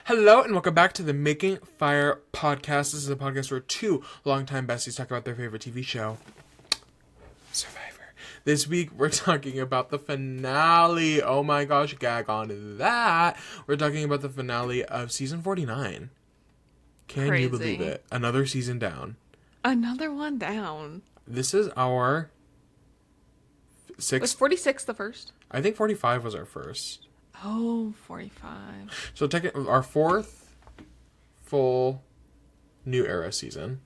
Hello and welcome back to the Making Fire podcast. This is a podcast where two longtime besties talk about their favorite TV show, Survivor. This week we're talking about the finale. Oh my gosh, gag on that. We're talking about the finale of season 49. Can Crazy. you believe it? Another season down. Another one down. This is our Was sixth. 46 the first? I think 45 was our first. Oh, 45. So our fourth full new era season.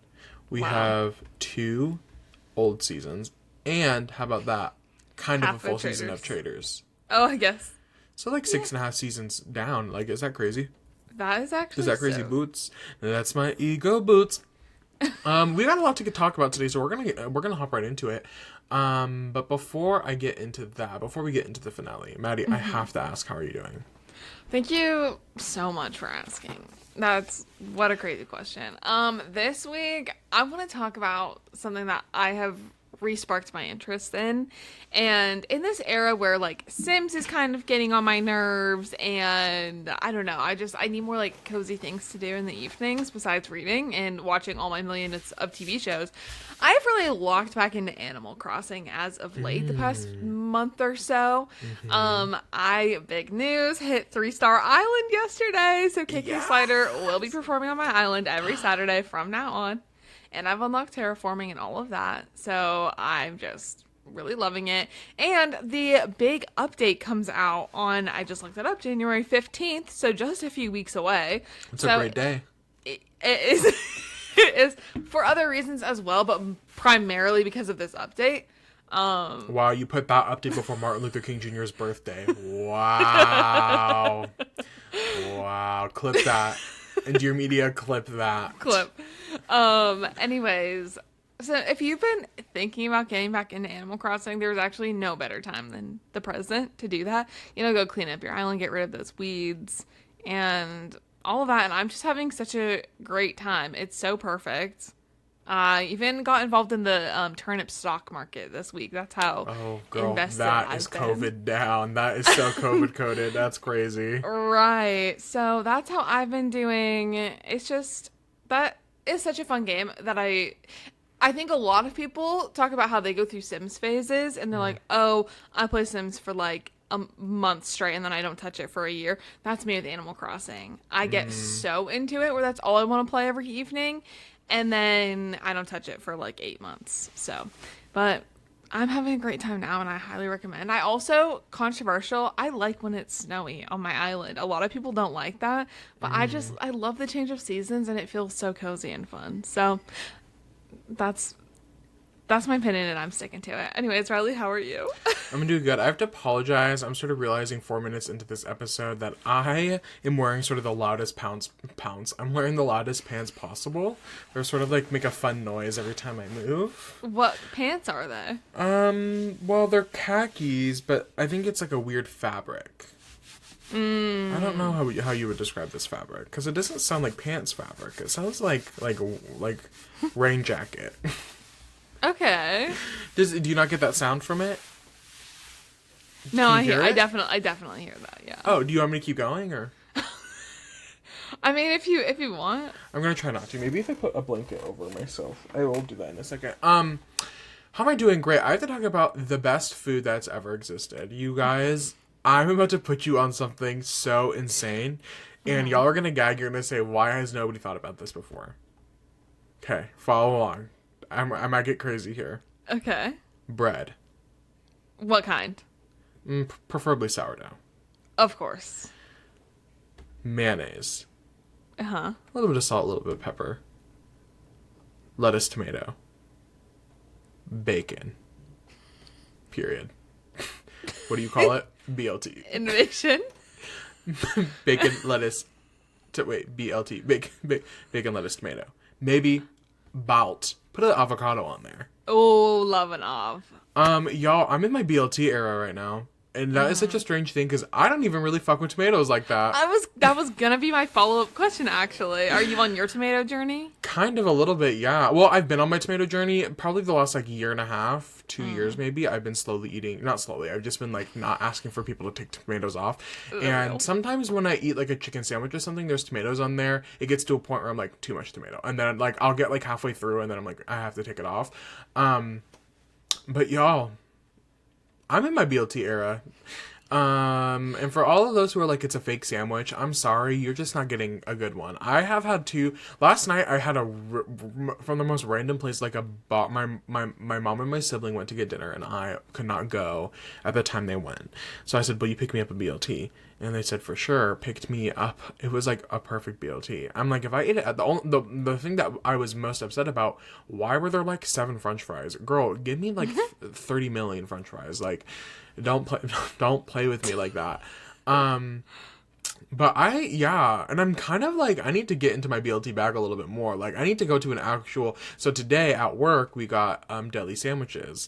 We Wow. have two old seasons. And how about that? Kind Half of a full of season of Traitors. Traitors. Oh, I guess. So like 6.5 seasons down. Like, is that crazy? That is actually Is that crazy, so... Boots? That's my ego, Boots. We got a lot to talk about today, so we're gonna hop right into it. But before I get into that, before we get into the finale, Maddie, I have to ask, how are you doing? Thank you so much for asking. What a crazy question. This week, I want to talk about something that I have re-sparked my interest in. And in this era where, like, Sims is kind of getting on my nerves, and I don't know, I need more, like, cozy things to do in the evenings besides reading and watching all my millions of TV shows. I've really locked back into Animal Crossing as of late, the past month or so. Big news, hit 3-Star Island yesterday, so KK Slider will be performing on my island every Saturday from now on. And I've unlocked terraforming and all of that, so I'm just really loving it. And the big update comes out on, I just looked it up, January 15th, so just a few weeks away. It's a great day. It is, it is for other reasons as well, but primarily because of this update. Wow, you put that update before Martin Luther King Jr.'s birthday. Wow. Wow. Clip that. Into your media, clip that. Clip. Anyways, so if you've been thinking about getting back into Animal Crossing, there's actually no better time than the present to do that. Go clean up your island, get rid of those weeds, and all of that. And I'm just having such a great time. It's so perfect. Even got involved in the turnip stock market this week. That's how invested that I've is been. COVID down. That is so COVID coded. That's crazy. Right. So that's how I've been doing. It's just, that is such a fun game that I think a lot of people talk about how they go through Sims phases and they're like, oh, I play Sims for like a month straight and then I don't touch it for a year. That's me with Animal Crossing. I get so into it where that's all I want to play every evening. And then I don't touch it for like 8 months. So, but I'm having a great time now and I highly recommend. I also, controversial, I like when it's snowy on my island. A lot of people don't like that, but I love the change of seasons and it feels so cozy and fun. So that's my opinion and I'm sticking to it. Anyways, Riley, how are you? I'm doing good. I have to apologize. I'm sort of realizing 4 minutes into this episode that I am wearing sort of the loudest pounds. I'm wearing the loudest pants possible. They're sort of like make a fun noise every time I move. What pants are they? Well, they're khakis, but I think it's like a weird fabric. I don't know how you would describe this fabric because it doesn't sound like pants fabric. It sounds like rain jacket. Okay. Do you not get that sound from it? No, Can you hear I it? definitely hear that. Yeah. Oh, do you want me to keep going or? I mean, if you want. I'm gonna try not to. Maybe if I put a blanket over myself, I will do that in a second. How am I doing? Great. I have to talk about the best food that's ever existed. You guys, I'm about to put you on something so insane, and y'all are gonna gag. You're gonna say, "Why has nobody thought about this before?" Okay, follow along. I might get crazy here. Okay. Bread. What kind? Preferably sourdough. Of course. Mayonnaise. Uh-huh. A little bit of salt, a little bit of pepper. Lettuce, tomato. Bacon. Period. What do you call it? BLT. Innovation. Bacon, lettuce. BLT. Bacon, lettuce, tomato. Maybe Bout. Put an avocado on there. Oh, love an av. Y'all, I'm in my BLT era right now. And that is such a strange thing because I don't even really fuck with tomatoes like that. That was gonna be my follow-up question, actually. Are you on your tomato journey? Kind of a little bit, yeah. Well, I've been on my tomato journey probably the last like year and a half, 2 years maybe. I've been slowly eating, not slowly, I've just been like not asking for people to take tomatoes off. And sometimes when I eat like a chicken sandwich or something, there's tomatoes on there. It gets to a point where I'm like, too much tomato. And then like I'll get like halfway through and then I'm like, I have to take it off. But y'all, I'm in my BLT era. And for all of those who are like, it's a fake sandwich, I'm sorry, you're just not getting a good one. I have had two. Last night I had from the most random place, like my mom and my sibling went to get dinner and I could not go at the time they went. So I said, will you pick me up a BLT? And they said, for sure, picked me up. It was like a perfect BLT. I'm like, if I ate it at the thing that I was most upset about, why were there like 7 French fries? Girl, give me like 30 million French fries. Like, don't play with me like that. But and I'm kind of like, I need to get into my BLT bag a little bit more. Like, I need to go to an actual, so today at work, we got, deli sandwiches.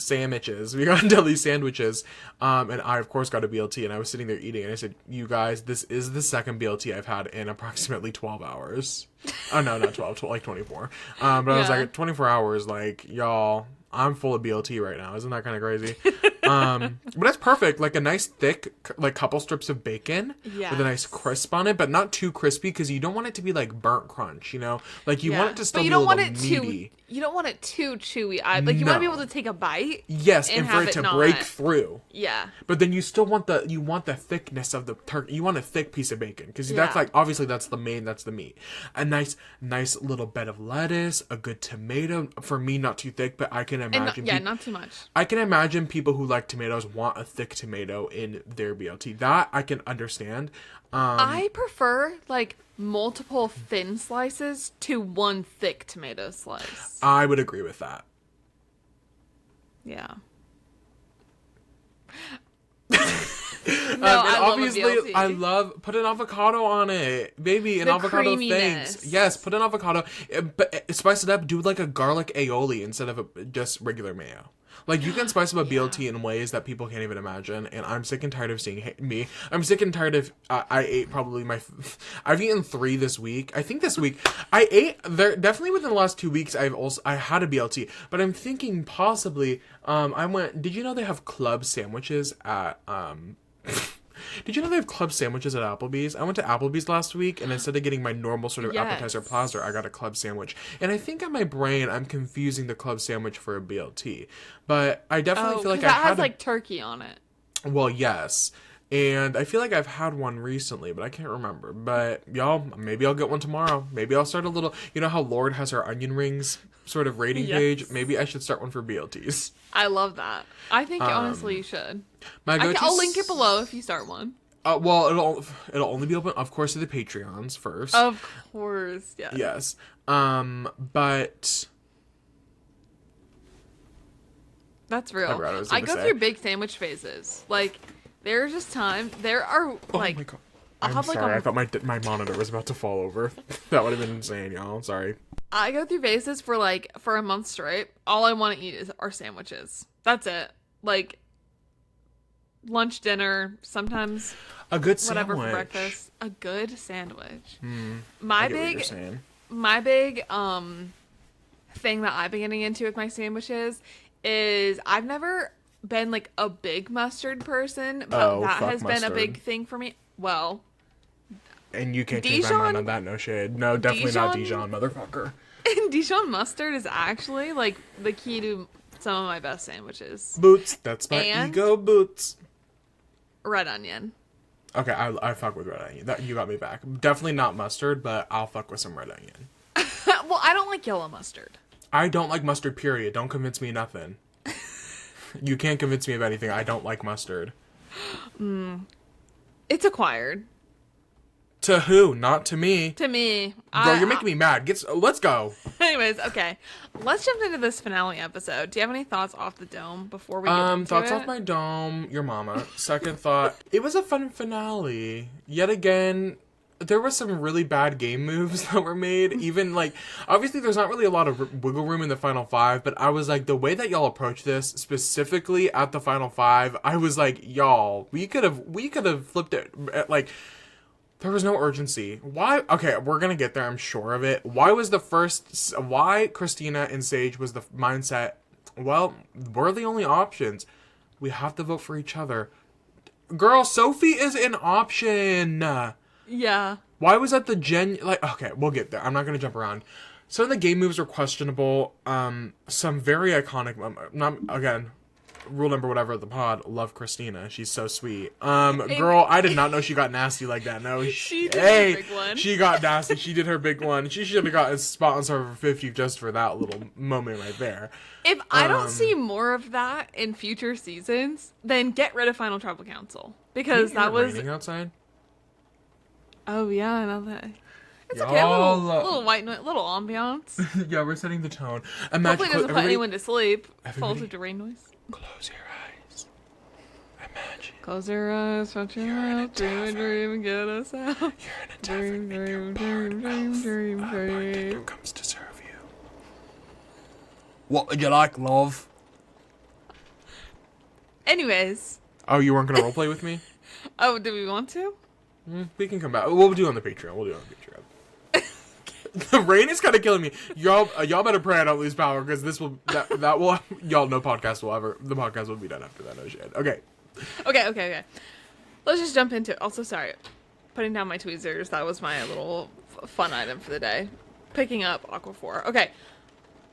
We got deli sandwiches. And I, of course, got a BLT, and I was sitting there eating, and I said, you guys, this is the second BLT I've had in approximately 12 hours. Oh, no, not 12, like 24. But I was like, 24 hours, like, y'all, I'm full of BLT right now. Isn't that kind of crazy? But it's perfect. Like a nice thick, like couple strips of bacon with a nice crisp on it, but not too crispy because you don't want it to be like burnt crunch, you know? Like you want it to still be a little meaty. You don't want it too chewy. Like you want to be able to take a bite. Yes, and for it to break through. Yeah. But then you still want the thickness of the turkey. You want a thick piece of bacon because that's like, obviously that's the meat. A nice little bed of lettuce, a good tomato. For me, not too thick, but I can imagine. Not too much. I can imagine people who like tomatoes want a thick tomato in their BLT. That I can understand. I prefer like multiple thin slices to one thick tomato slice. I would agree with that. Yeah. I love put an avocado on it, baby. An avocado things. Yes, put an avocado, but spice it up. Do like a garlic aioli instead of just regular mayo. Like, you can spice up a BLT in ways that people can't even imagine, and I'm sick and tired of seeing me. I'm sick and tired of, I ate probably I've eaten 3 this week. I think this week, I ate, definitely within the last 2 weeks, I had a BLT, but I'm thinking possibly, did you know they have club sandwiches at, did you know they have club sandwiches at Applebee's? I went to Applebee's last week, and instead of getting my normal sort of appetizer platter, I got a club sandwich. And I think in my brain, I'm confusing the club sandwich for a BLT. But I definitely feel like that has like turkey on it. Well, yes. And I feel like I've had one recently, but I can't remember. But y'all, maybe I'll get one tomorrow. Maybe I'll start a little, you know how Lord has her onion rings sort of rating page? Maybe I should start one for BLTs. I love that. I think honestly you should. I'll link it below if you start one. Well, it'll only be open, of course, to the Patreons first. Of course, yes. Yes. But that's real. I go through big sandwich phases. Like, there's just time. There are like. Oh my god. I'm sorry. I thought my monitor was about to fall over. That would have been insane, y'all. Sorry. I go through phases for a month straight. All I want to eat are sandwiches. That's it. Like, lunch, dinner, sometimes a good whatever sandwich. For breakfast. A good sandwich. My big thing that I've been getting into with my sandwiches is I've never been like a big mustard person, but that has been a big thing for me. Well, and you can't change my mind on that. No shade. No, definitely not Dijon, motherfucker. And Dijon mustard is actually like the key to some of my best sandwiches. Boots. That's my ego boots. Red onion. Okay, I fuck with red onion. That you got me back. Definitely not mustard, but I'll fuck with some red onion. Well, I don't like yellow mustard. I don't like mustard, period. Don't convince me of nothing. You can't convince me of anything. I don't like mustard. It's acquired. To who? Not to me. To me. Girl, you're making me mad. Let's go. Anyways, okay. Let's jump into this finale episode. Do you have any thoughts off the dome before we get into thoughts it? off my dome, your mama. Second thought, it was a fun finale. Yet again, there were some really bad game moves that were made. Even, like, obviously there's not really a lot of wiggle room in the final five, but I was like, the way that y'all approach this, specifically at the final five, I was like, y'all, we could have flipped it, like, there was no urgency. Why? Okay, we're gonna get there, I'm sure of it. Why Christina and Sage was the mindset, well, we're the only options. We have to vote for each other. Girl, Sophie is an option. Yeah. Why was that okay, we'll get there. I'm not going to jump around. Some of the game moves are questionable. Some very iconic, again, rule number whatever of the pod, love Christina. She's so sweet. Girl, I did not know she got nasty like that. No, she did her big one. She got nasty. She did her big one. She should have got a spot on server 50 just for that little moment right there. If I don't see more of that in future seasons, then get rid of Final Tribal Council. Because that was... raining outside? Oh, yeah, I know that. It's Y'all, okay, a little white noise, little ambiance. Yeah, we're setting the tone. Hopefully it doesn't put anyone to sleep. Fall asleep to rain noise. Close your eyes. Imagine. Close your eyes, shut your mouth, dream a dream and get us out. You're in a tavern and your bartender comes to serve you. What would you like, love? Anyways. Oh, you weren't going to roleplay with me? Oh, do we want to? We can come back. We'll do it on the Patreon. The rain is kind of killing me. Y'all better pray I don't lose power, because the podcast will be done after that. No shit. Okay. Okay. Let's just jump into it. Also, sorry. Putting down my tweezers. That was my little fun item for the day. Picking up Aquaphor. Okay.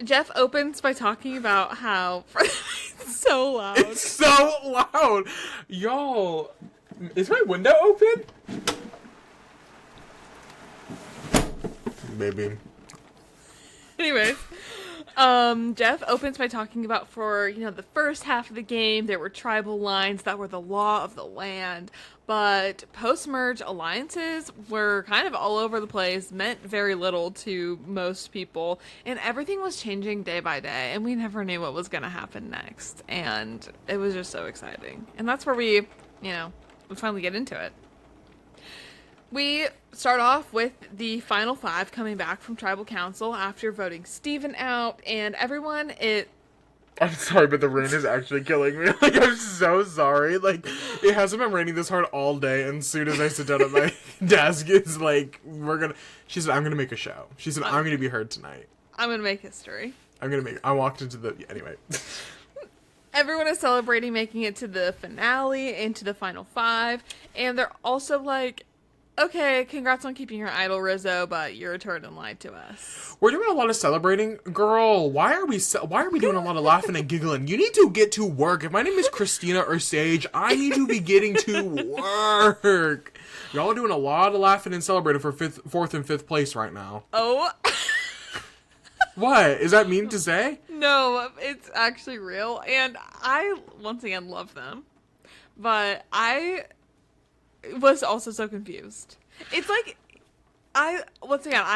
Jeff opens by talking about how... It's so loud. It's so loud. Y'all... Is my window open? Maybe. Anyways, Jeff opens by talking about for, the first half of the game, there were tribal lines that were the law of the land, but post-merge alliances were kind of all over the place, meant very little to most people, and everything was changing day by day, and we never knew what was going to happen next, and it was just so exciting. And that's where we finally get into it. We start off with the final five coming back from Tribal Council after voting Steven out, and everyone, I'm sorry, but the rain is actually killing me. Like, I'm so sorry. Like, it hasn't been raining this hard all day, and as soon as I sit down at my desk, it's like, she said, I'm gonna make a show. She said, I'm gonna be heard tonight. I'm gonna make history. I walked into anyway. Everyone is celebrating making it to the finale, into the final five, and they're also like, okay, congrats on keeping your idol, Rizzo, but you returned and lied to us. We're doing a lot of celebrating. Girl, why are we doing a lot of laughing and giggling? You need to get to work. If my name is Christina or Sage, I need to be getting to work. Y'all are doing a lot of laughing and celebrating for fourth and fifth place right now. Oh. What? Is that mean to say? No, it's actually real. And I, once again, love them. But I was also so confused. It's like, I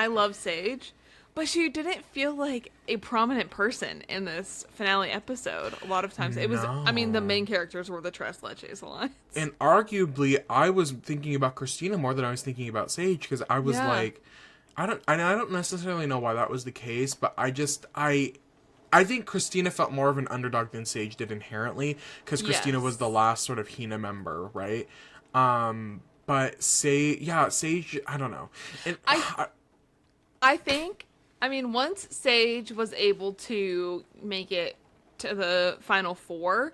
love Sage, but she didn't feel like a prominent person in this finale episode. A lot of times it was, the main characters were the Tres Leches Alliance. And arguably, I was thinking about Christina more than I was thinking about Sage, because I was like, I don't necessarily know why that was the case, but I think Christina felt more of an underdog than Sage did inherently, because Christina was the last sort of Hina member, right? But Sage, I don't know. And I think, once Sage was able to make it to the final four,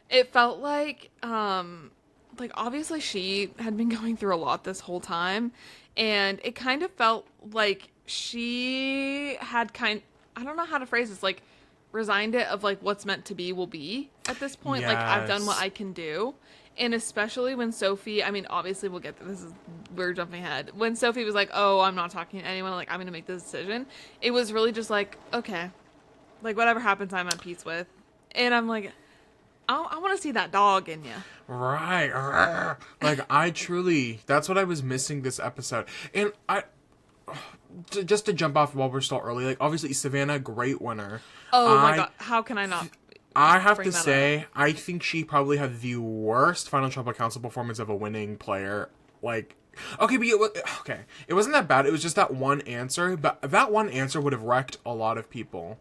it felt like obviously she had been going through a lot this whole time, and it kind of felt like she had I don't know how to phrase this, like, resigned it of, like, what's meant to be will be at this point. Yes. Like, I've done what I can do. And especially when Sophie, obviously we'll get to this, we're jumping ahead. When Sophie was like, oh, I'm not talking to anyone, like, I'm going to make this decision. It was really just like, okay, like, whatever happens, I'm at peace with. And I'm like, I want to see that dog in you. Right. Like, that's what I was missing this episode. And just to jump off while we're still early, like, obviously Savannah, great winner. Oh my God. How can I not? I have to say, I think she probably had the worst Final Tribal Council performance of a winning player, like, Okay, but okay. It wasn't that bad. It was just that one answer, but that one answer would have wrecked a lot of people.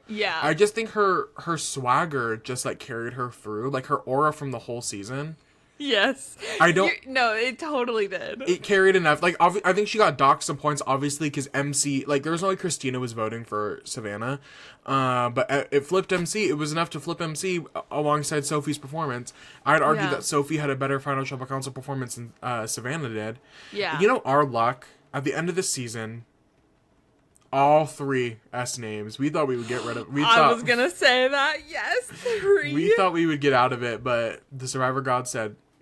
Yeah. I just think her swagger just like carried her through, like her aura from the whole season. Yes. I don't. No, it totally did. It carried enough. Like I think she got docked some points, obviously, because MC. Like there was only Christina was voting for Savannah, but it flipped MC. It was enough to flip MC alongside Sophie's performance. I'd argue that Sophie had a better final tribal council performance than Savannah did. Yeah. You know, our luck at the end of the season. All 3 S names. We thought we would get rid of. I was gonna say that. Yes, 3. We thought we would get out of it, but the Survivor God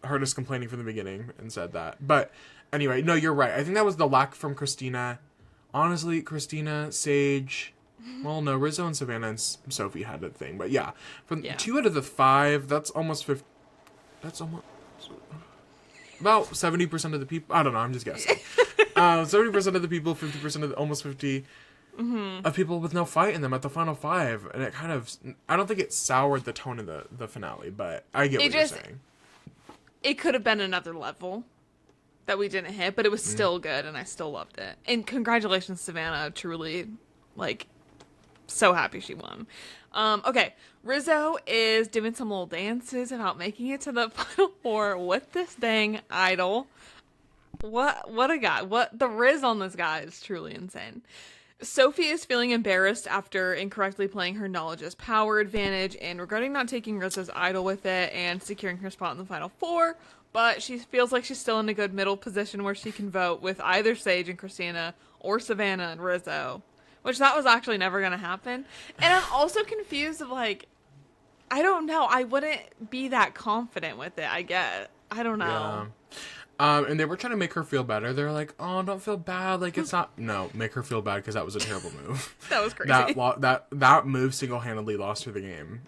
heard us complaining from the beginning and said that. But anyway, no, you're right. I think that was the lack from Christina. Honestly, Christina, Sage. Well, no, Rizzo and Savannah and Sophie had a thing, but yeah, from 2 out of the 5, that's almost 50. That's almost about 70% of the people. I don't know. I'm just guessing. 70% of the people, 50% of almost 50 of people with no fight in them at the final 5, and it kind of. I don't think it soured the tone of the finale, but I get what you're saying. It could have been another level that we didn't hit, but it was still good, and I still loved it. And congratulations, Savannah. Truly, like, so happy she won. Okay, Rizzo is doing some little dances about making it to the final 4 with this dang idol. What a guy. What the riz on this guy is truly insane. Sophie is feeling embarrassed after incorrectly playing her knowledge as power advantage and regretting not taking Rizzo's idol with it and securing her spot in the final 4, but she feels like she's still in a good middle position where she can vote with either Sage and Christina or Savannah and Rizzo, which that was actually never going to happen. And I'm also confused of like, I don't know. I wouldn't be that confident with it, I guess. I don't know. Yeah. And they were trying to make her feel better. They were like, "Oh, don't feel bad. Like it's not. No, make her feel bad because that was a terrible move. That was crazy. That move single-handedly lost her the game.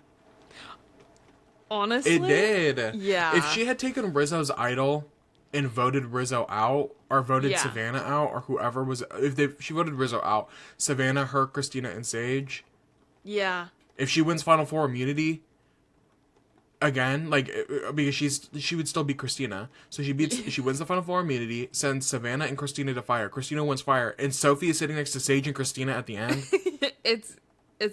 Honestly, it did. Yeah. If she had taken Rizzo's idol and voted Rizzo out, or voted Savannah out, or whoever was, she voted Rizzo out, Savannah, her, Christina, and Sage. Yeah. If she wins Final 4 immunity. Again, like, because she would still beat Christina. So she wins the Final 4 immunity, sends Savannah and Christina to fire. Christina wins fire, and Sophie is sitting next to Sage and Christina at the end. It's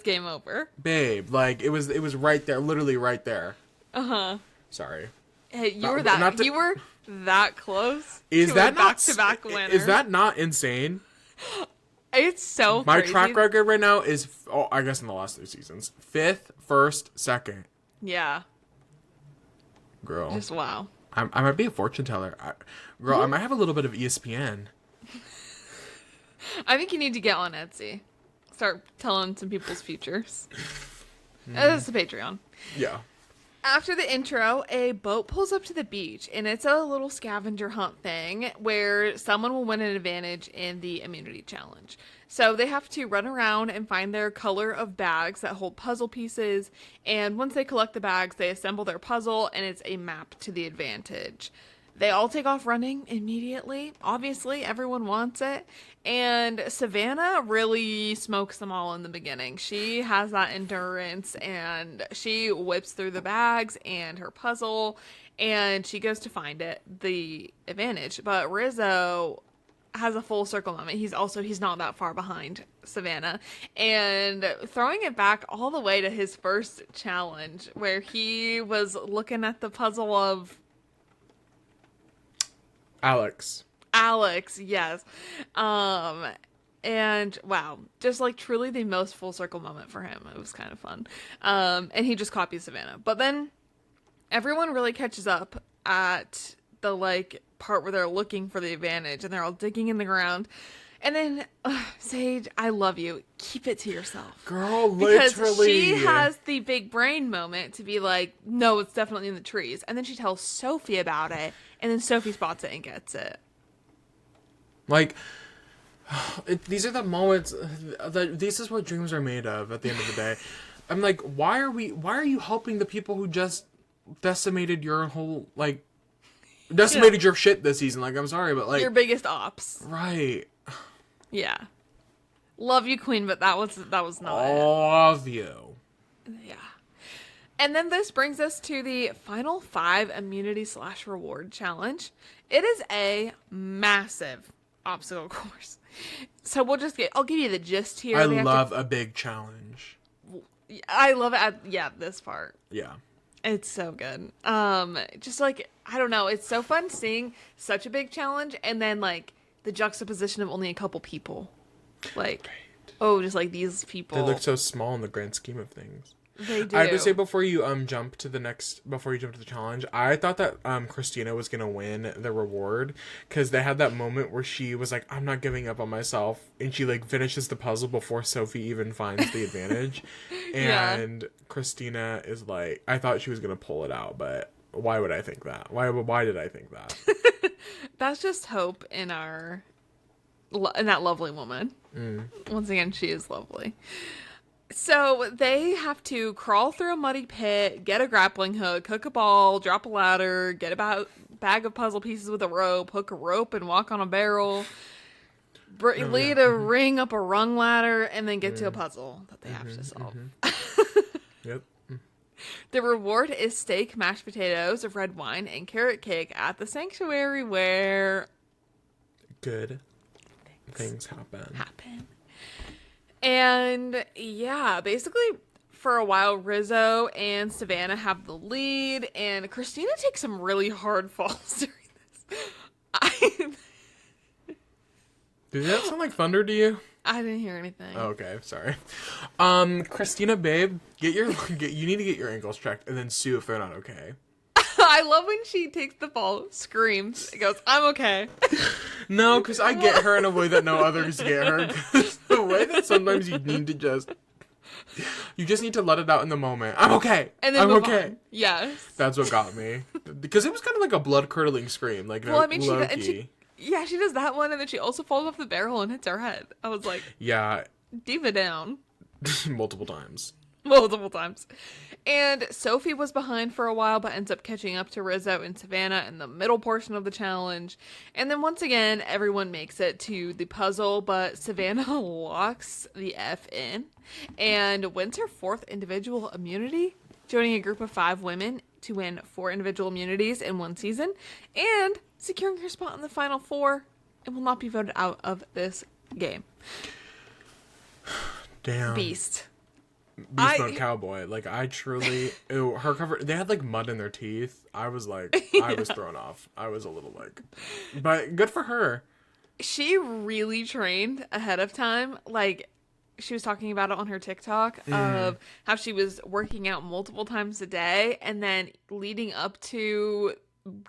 game over. Babe, like, it was right there, literally right there. Uh-huh. Sorry. Hey, you were that close. Is that not back-to-back winner? Is that not insane? It's so My crazy. track record right now is, I guess in the last 3 seasons, 5th, 1st, 2nd. Yeah. Girl. Just wow. I might be a fortune teller. I might have a little bit of ESPN. I think you need to get on Etsy. Start telling some people's futures. That's the Patreon. Yeah. After the intro, a boat pulls up to the beach, and it's a little scavenger hunt thing where someone will win an advantage in the immunity challenge. So they have to run around and find their color of bags that hold puzzle pieces, and once they collect the bags, they assemble their puzzle, and it's a map to the advantage. They all take off running immediately. Obviously, everyone wants it. And Savannah really smokes them all in the beginning. She has that endurance, and she whips through the bags and her puzzle, and she goes to find the advantage. But Rizzo has a full circle moment. He's not that far behind Savannah. And throwing it back all the way to his first challenge, where he was looking at the puzzle of Alex, yes. And wow, just like truly the most full circle moment for him. It was kind of fun. And he just copies Savannah. But then everyone really catches up at the like part where they're looking for the advantage and they're all digging in the ground. And then Sage, I love you. Keep it to yourself. Girl, literally. Because she has the big brain moment to be like, no, it's definitely in the trees. And then she tells Sophie about it. And then Sophie spots it and gets it. Like, these are the moments, this is what dreams are made of at the end of the day. I'm like, why are you helping the people who just decimated your whole, like, your shit this season? Like, I'm sorry, but like. Your biggest ops. Right. Yeah. Love you, Queen, but that was not it. Love you. Yeah. And then this brings us to the final 5 immunity/reward challenge. It is a massive obstacle course. So I'll give you the gist here. I love a big challenge. I love it this part. Yeah. It's so good. Just like, I don't know, it's so fun seeing such a big challenge and then like the juxtaposition of only a couple people. Like, right. Just like these people. They look so small in the grand scheme of things. They do. I have to say before you jump to the challenge, I thought that Christina was gonna win the reward because they had that moment where she was like, "I'm not giving up on myself," and she like finishes the puzzle before Sophie even finds the advantage, and Christina is like, I thought she was gonna pull it out, but why would I think that? Why did I think that? That's just hope in that lovely woman. Once again, she is lovely. So they have to crawl through a muddy pit, get a grappling hook, hook a ball, drop a ladder, get a bag of puzzle pieces with a rope, hook a rope and walk on a barrel, lead a ring up a rung ladder, and then get to a puzzle that they have to solve. Yep. The reward is steak, mashed potatoes, red wine, and carrot cake at the sanctuary where good things happen. And yeah, basically for a while, Rizzo and Savannah have the lead, and Christina takes some really hard falls during this. Did that sound like thunder to you? I didn't hear anything. Oh, okay, sorry. Christina, babe, you need to get your ankles checked and then sue if they're not okay. I love when she takes the fall, screams, and goes, "I'm okay." No, because I get her in a way that no others get her. Because the way that sometimes you need to just need to let it out in the moment. I'm okay. And then I'm move okay. on. Yes. That's what got me. Because it was kind of like a blood curdling scream. Like, well, I mean, she does that one, and then she also falls off the barrel and hits her head. I was like, yeah, diva down. multiple times. And Sophie was behind for a while, but ends up catching up to Rizzo and Savannah in the middle portion of the challenge. And then once again, everyone makes it to the puzzle, but Savannah locks the F in and wins her 4th individual immunity, joining a group of 5 women to win 4 individual immunities in one season, and securing her spot in the final 4 and will not be voted out of this game. Damn. Beast mode cowboy. Like, I truly her cover, they had like mud in their teeth. I was like, I was thrown off. I was a little like, but good for her. She really trained ahead of time. Like, she was talking about it on her TikTok of how she was working out multiple times a day, and then leading up to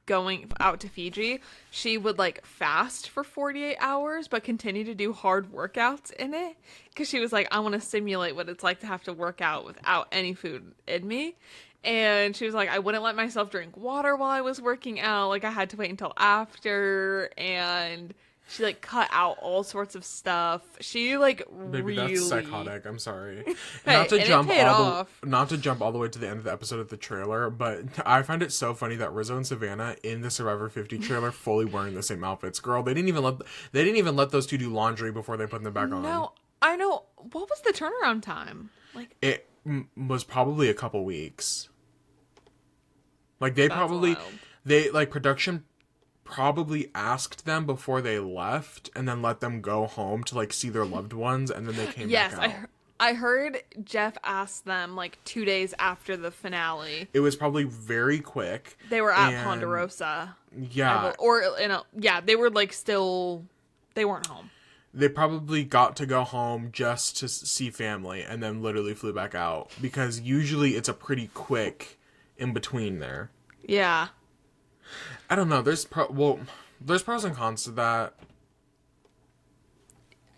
going out to Fiji, she would like fast for 48 hours but continue to do hard workouts in it, because she was like, I want to simulate what it's like to have to work out without any food in me. And she was like, I wouldn't let myself drink water while I was working out, like I had to wait until after, and she like cut out all sorts of stuff. She like Maybe really, that's psychotic. I'm sorry. Hey, not to jump all the way to the end of the episode of the trailer, but I find it so funny that Rizzo and Savannah in the Survivor 50 trailer fully wearing the same outfits. Girl, they didn't even let those two do laundry before they put them back on. No, I know. What was the turnaround time? Like, it was probably a couple weeks. Like production probably asked them before they left and then let them go home to like see their loved ones, and then they came back out. I heard Jeff asked them like 2 days after the finale. It was probably very quick. They were at Ponderosa. Yeah. They were like they weren't home. They probably got to go home just to see family and then literally flew back out, because usually it's a pretty quick in between there. Yeah. I don't know. There's pros and cons to that.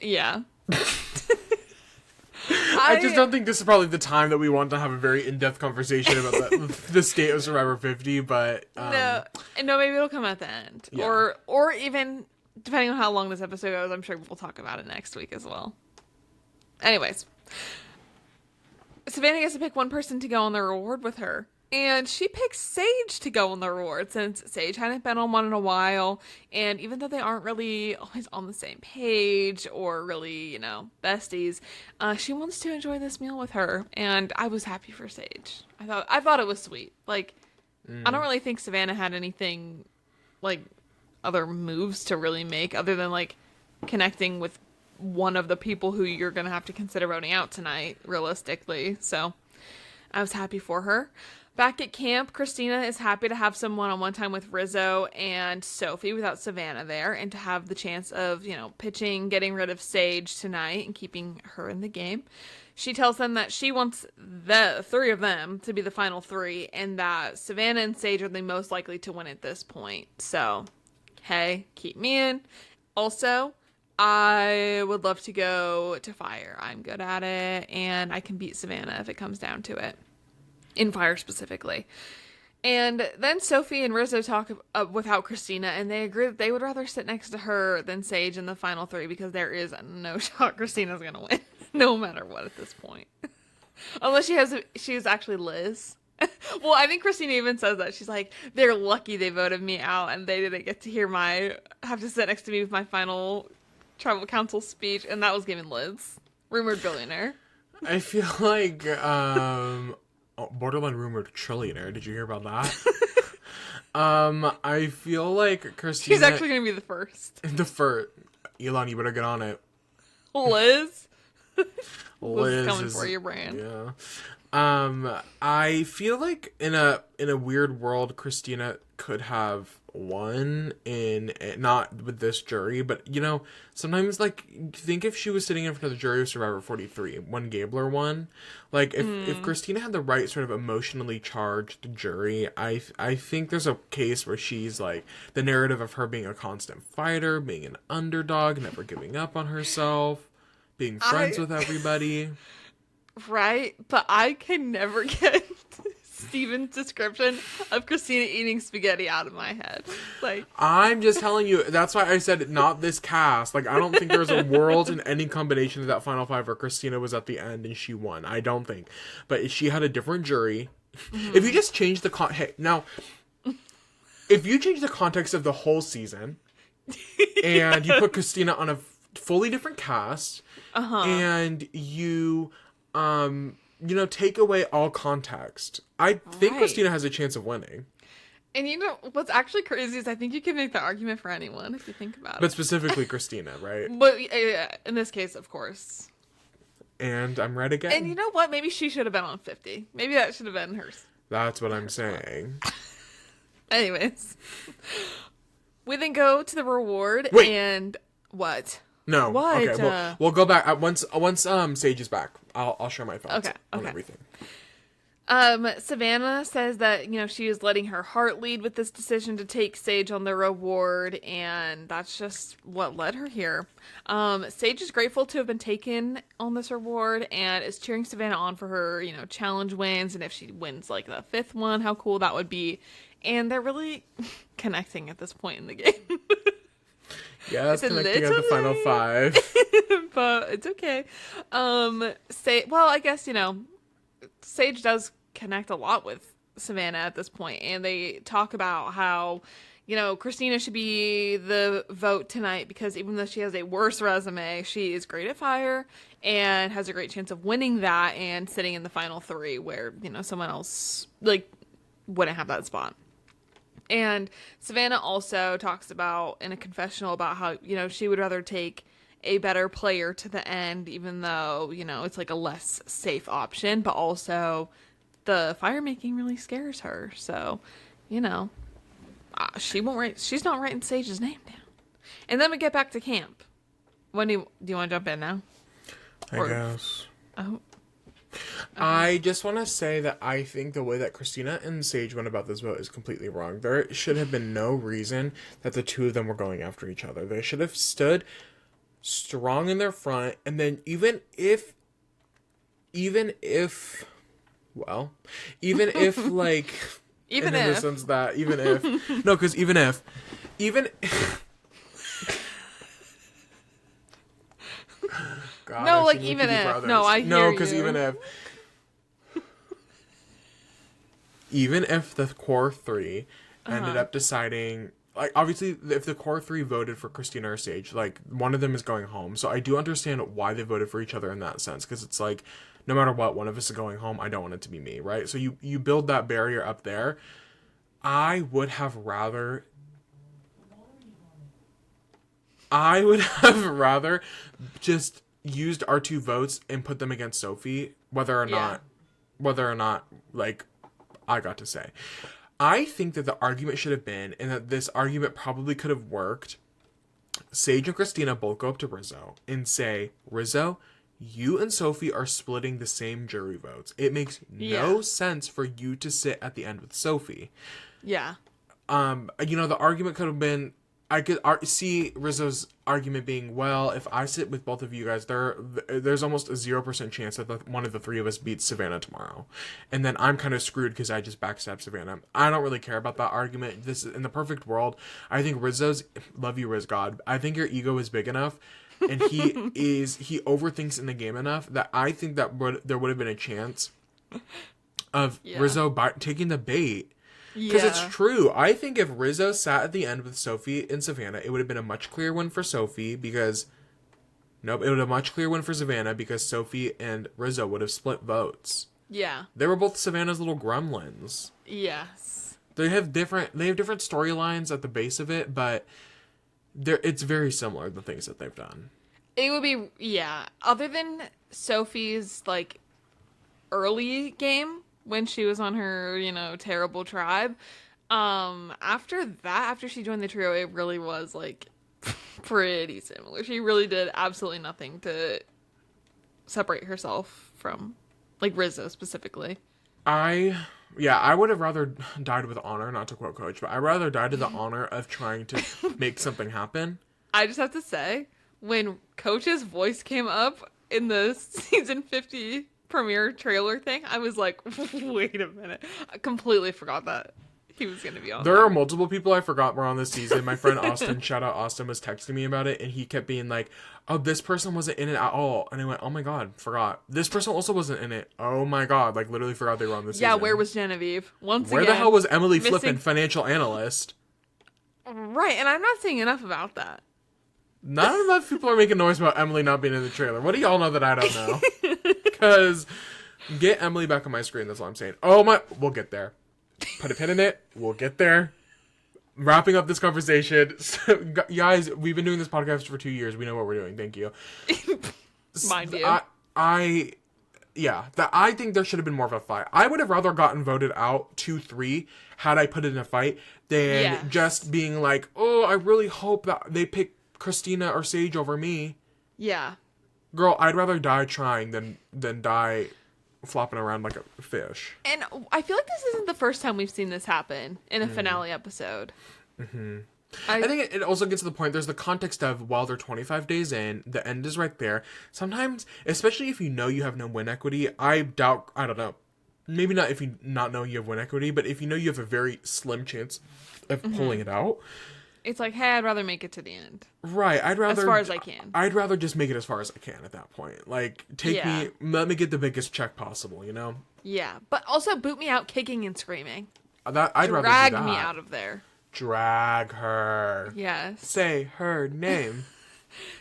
Yeah. I just don't think this is probably the time that we want to have a very in-depth conversation about the state of Survivor 50, but... No, maybe it'll come at the end. Yeah. Or even, depending on how long this episode goes, I'm sure we'll talk about it next week as well. Anyways. Savannah gets to pick one person to go on the reward with her. And she picks Sage to go on the reward, since Sage hadn't been on one in a while. And even though they aren't really always on the same page or really, besties, she wants to enjoy this meal with her. And I was happy for Sage. I thought it was sweet. Like, I don't really think Savannah had anything, like, other moves to really make other than like connecting with one of the people who you're gonna have to consider voting out tonight, realistically. So I was happy for her. Back at camp, Christina is happy to have some one-on-one time with Rizzo and Sophie without Savannah there, and to have the chance of, pitching, getting rid of Sage tonight and keeping her in the game. She tells them that she wants the three of them to be the final three, and that Savannah and Sage are the most likely to win at this point. So, hey, keep me in. Also, I would love to go to Fire. I'm good at it, and I can beat Savannah if it comes down to it. In Fire specifically. And then Sophie and Rizzo talk without Christina, and they agree that they would rather sit next to her than Sage in the final three because there is no shot Christina's going to win, no matter what at this point. Unless she's actually Liz. Well, I think Christina even says that. She's like, they're lucky they voted me out and they didn't get to have to sit next to me with my final tribal council speech, and that was given Liz. Rumored billionaire. I feel like, borderline rumored trillionaire. Did you hear about that? I feel like Christina... She's actually going to be the first. The first. Elon, you better get on it. Liz? Liz is coming is, for your brand. Yeah. I feel like in a weird world, Christina could have won not with this jury, but sometimes like think if she was sitting in front of the jury of Survivor 43 when Gabler won, like if Christina had the right sort of emotionally charged jury, I think there's a case where she's like the narrative of her being a constant fighter, being an underdog, never giving up on herself, being friends with everybody. Right, but I can never get Steven's description of Christina eating spaghetti out of my head. Like, I'm just telling you, that's why I said not this cast. Like, I don't think there's a world in any combination of that final five where Christina was at the end and she won. I don't think. But she had a different jury. Mm-hmm. If you just change if you change the context of the whole season and you put Christina on a fully different cast and you take away all context, I think Christina has a chance of winning. And what's actually crazy is I think you can make the argument for anyone if you think about it. But specifically Christina, right? But in this case, of course. And I'm right again. And you know what? Maybe she should have been on 50. Maybe that should have been hers. That's what I'm saying. Anyways. We then go to the reward. Wait. And what? No. What? Okay. We'll go back once Sage is back. I'll share my thoughts on everything. Savannah says that, she is letting her heart lead with this decision to take Sage on the reward, and that's just what led her here. Sage is grateful to have been taken on this reward and is cheering Savannah on for her, challenge wins, and if she wins like the fifth one, how cool that would be. And they're really connecting at this point in the game. Yeah, it's connecting at the final five. But it's okay. I guess, Sage does connect a lot with Savannah at this point, and they talk about how, Christina should be the vote tonight because even though she has a worse resume, she is great at Fire and has a great chance of winning that and sitting in the final three where, someone else, wouldn't have that spot. And Savannah also talks about in a confessional about how, she would rather take a better player to the end, even though, it's like a less safe option, but also the fire making really scares her. So, she's not writing Sage's name down. And then we get back to camp. Do you want to jump in now? I guess. Oh. I just want to say that I think the way that Christina and Sage went about this vote is completely wrong. There should have been no reason that the two of them were going after each other. They should have stood strong in their front, and then even if even if no, because even God, no, like even if brothers. No, I hear no, because you. even if the core three ended up deciding, like, obviously if the core three voted for Christina or Sage, like, one of them is going home. So I do understand why they voted for each other in that sense, because it's like, no matter what, one of us is going home. I don't want it to be me, right? So you build that barrier up there. I would have rather I would have rather just used our 2 votes and put them against Sophie, whether or not, like, I got to say. I think that the argument should have been, and that this argument probably could have worked, Sage and Christina both go up to Rizzo and say, Rizzo, you and Sophie are splitting the same jury votes. It makes no sense for you to sit at the end with Sophie. Yeah. The argument could have been, I could see Rizzo's argument being, well, if I sit with both of you guys, there's almost a 0% chance that one of the 3 of us beats Savannah tomorrow. And then I'm kind of screwed because I just backstabbed Savannah. I don't really care about that argument. This is, in the perfect world, I think love you, Riz God. I think your ego is big enough, and he overthinks in the game enough that I think that there would have been a chance of Rizzo taking the bait. Because it's true. I think if Rizzo sat at the end with Sophie and Savannah, it would have been a much clearer win for Sophie because... Nope, it would have been a much clearer win for Savannah because Sophie and Rizzo would have split votes. Yeah. They were both Savannah's little gremlins. Yes. They have different storylines at the base of it, but it's very similar, the things that they've done. It would be, other than Sophie's, like, early game... when she was on her, terrible tribe. After she joined the trio, it really was, like, pretty similar. She really did absolutely nothing to separate herself from, like, Rizzo specifically. I would have rather died with honor, not to quote Coach, but I'd rather die to the honor of trying to make something happen. I just have to say, when Coach's voice came up in the season 50 premiere trailer thing, I was like, wait a minute. I completely forgot that he was going to be on there. Are multiple people I forgot were on this season. My friend Austin, shout out Austin, was texting me about it, and he kept being like, oh, this person wasn't in it at all. And I went, oh my god, forgot. This person also wasn't in it. Oh my god, like literally forgot they were on this season. Yeah, where was Genevieve? Where the hell was Emily Flippin, financial analyst? Right, and I'm not seeing enough about that. Not enough people are making noise about Emily not being in the trailer. What do y'all know that I don't know? Because get Emily back on my screen, that's all I'm saying. We'll get there. Put a pin in it. We'll get there. Wrapping up this conversation. So, guys, we've been doing this podcast for 2 years. We know what we're doing. Thank you. Mind you. I think there should have been more of a fight. I would have rather gotten voted out 2-3 had I put it in a fight than just being like, oh, I really hope that they pick Christina or Sage over me. Yeah. Girl, I'd rather die trying than die flopping around like a fish. And I feel like this isn't the first time we've seen this happen in a finale episode. Mm-hmm. I think it also gets to the point, there's the context of, while they're 25 days in, the end is right there. Sometimes, especially if you know you have no win equity, I don't know, maybe not if you not know you have win equity, but if you know you have a very slim chance of pulling it out, it's like, hey, I'd rather make it to the end. Right, I'd rather... as far as I can. I'd rather just make it as far as I can at that point. Like, let me get the biggest check possible, you know? Yeah, but also boot me out kicking and screaming. I'd rather do that. Drag me out of there. Drag her. Yes. Say her name.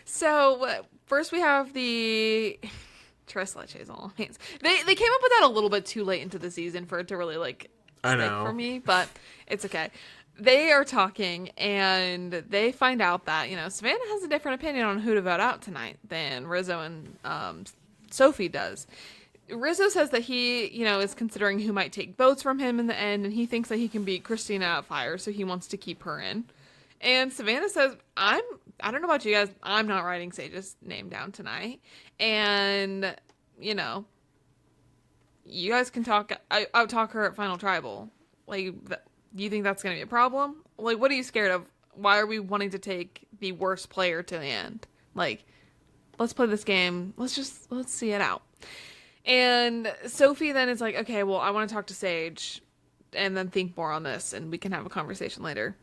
So, first we have the... Tres Leches all hands. They came up with that a little bit too late into the season for it to really, like, stick for me, but it's okay. They are talking, and they find out that, Savannah has a different opinion on who to vote out tonight than Rizzo and Sophie does. Rizzo says that he, is considering who might take votes from him in the end, and he thinks that he can beat Christina at fire, so he wants to keep her in. And Savannah says, I don't know about you guys, I'm not writing Sage's name down tonight. And, you guys can out-talk her at Final Tribal. Like, do you think that's going to be a problem? Like, what are you scared of? Why are we wanting to take the worst player to the end? Like, let's play this game. Let's see it out. And Sophie then is like, okay, well, I want to talk to Sage and then think more on this, and we can have a conversation later.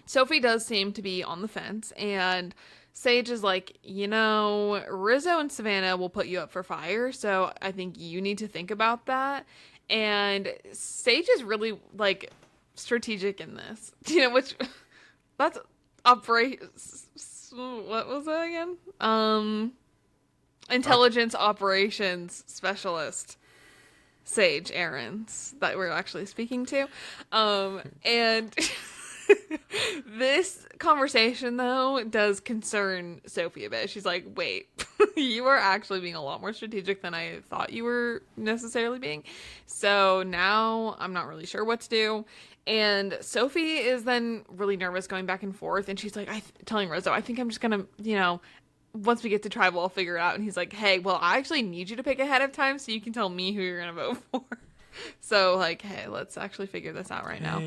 Sophie does seem to be on the fence, and Sage is like, Rizzo and Savannah will put you up for fire, so I think you need to think about that. And Sage is really, like, strategic in this. Which, that's what was that again? Intelligence operations specialist Sage Aarons that we're actually speaking to. And This conversation, though, does concern Sophie a bit. She's like, wait, you are actually being a lot more strategic than I thought you were necessarily being. So now I'm not really sure what to do. And Sophie is then really nervous going back and forth. And she's like, telling Rizzo, I think I'm just going to, once we get to tribal, I'll figure it out. And he's like, hey, well, I actually need you to pick ahead of time so you can tell me who you're going to vote for. So, like, hey, let's actually figure this out right now.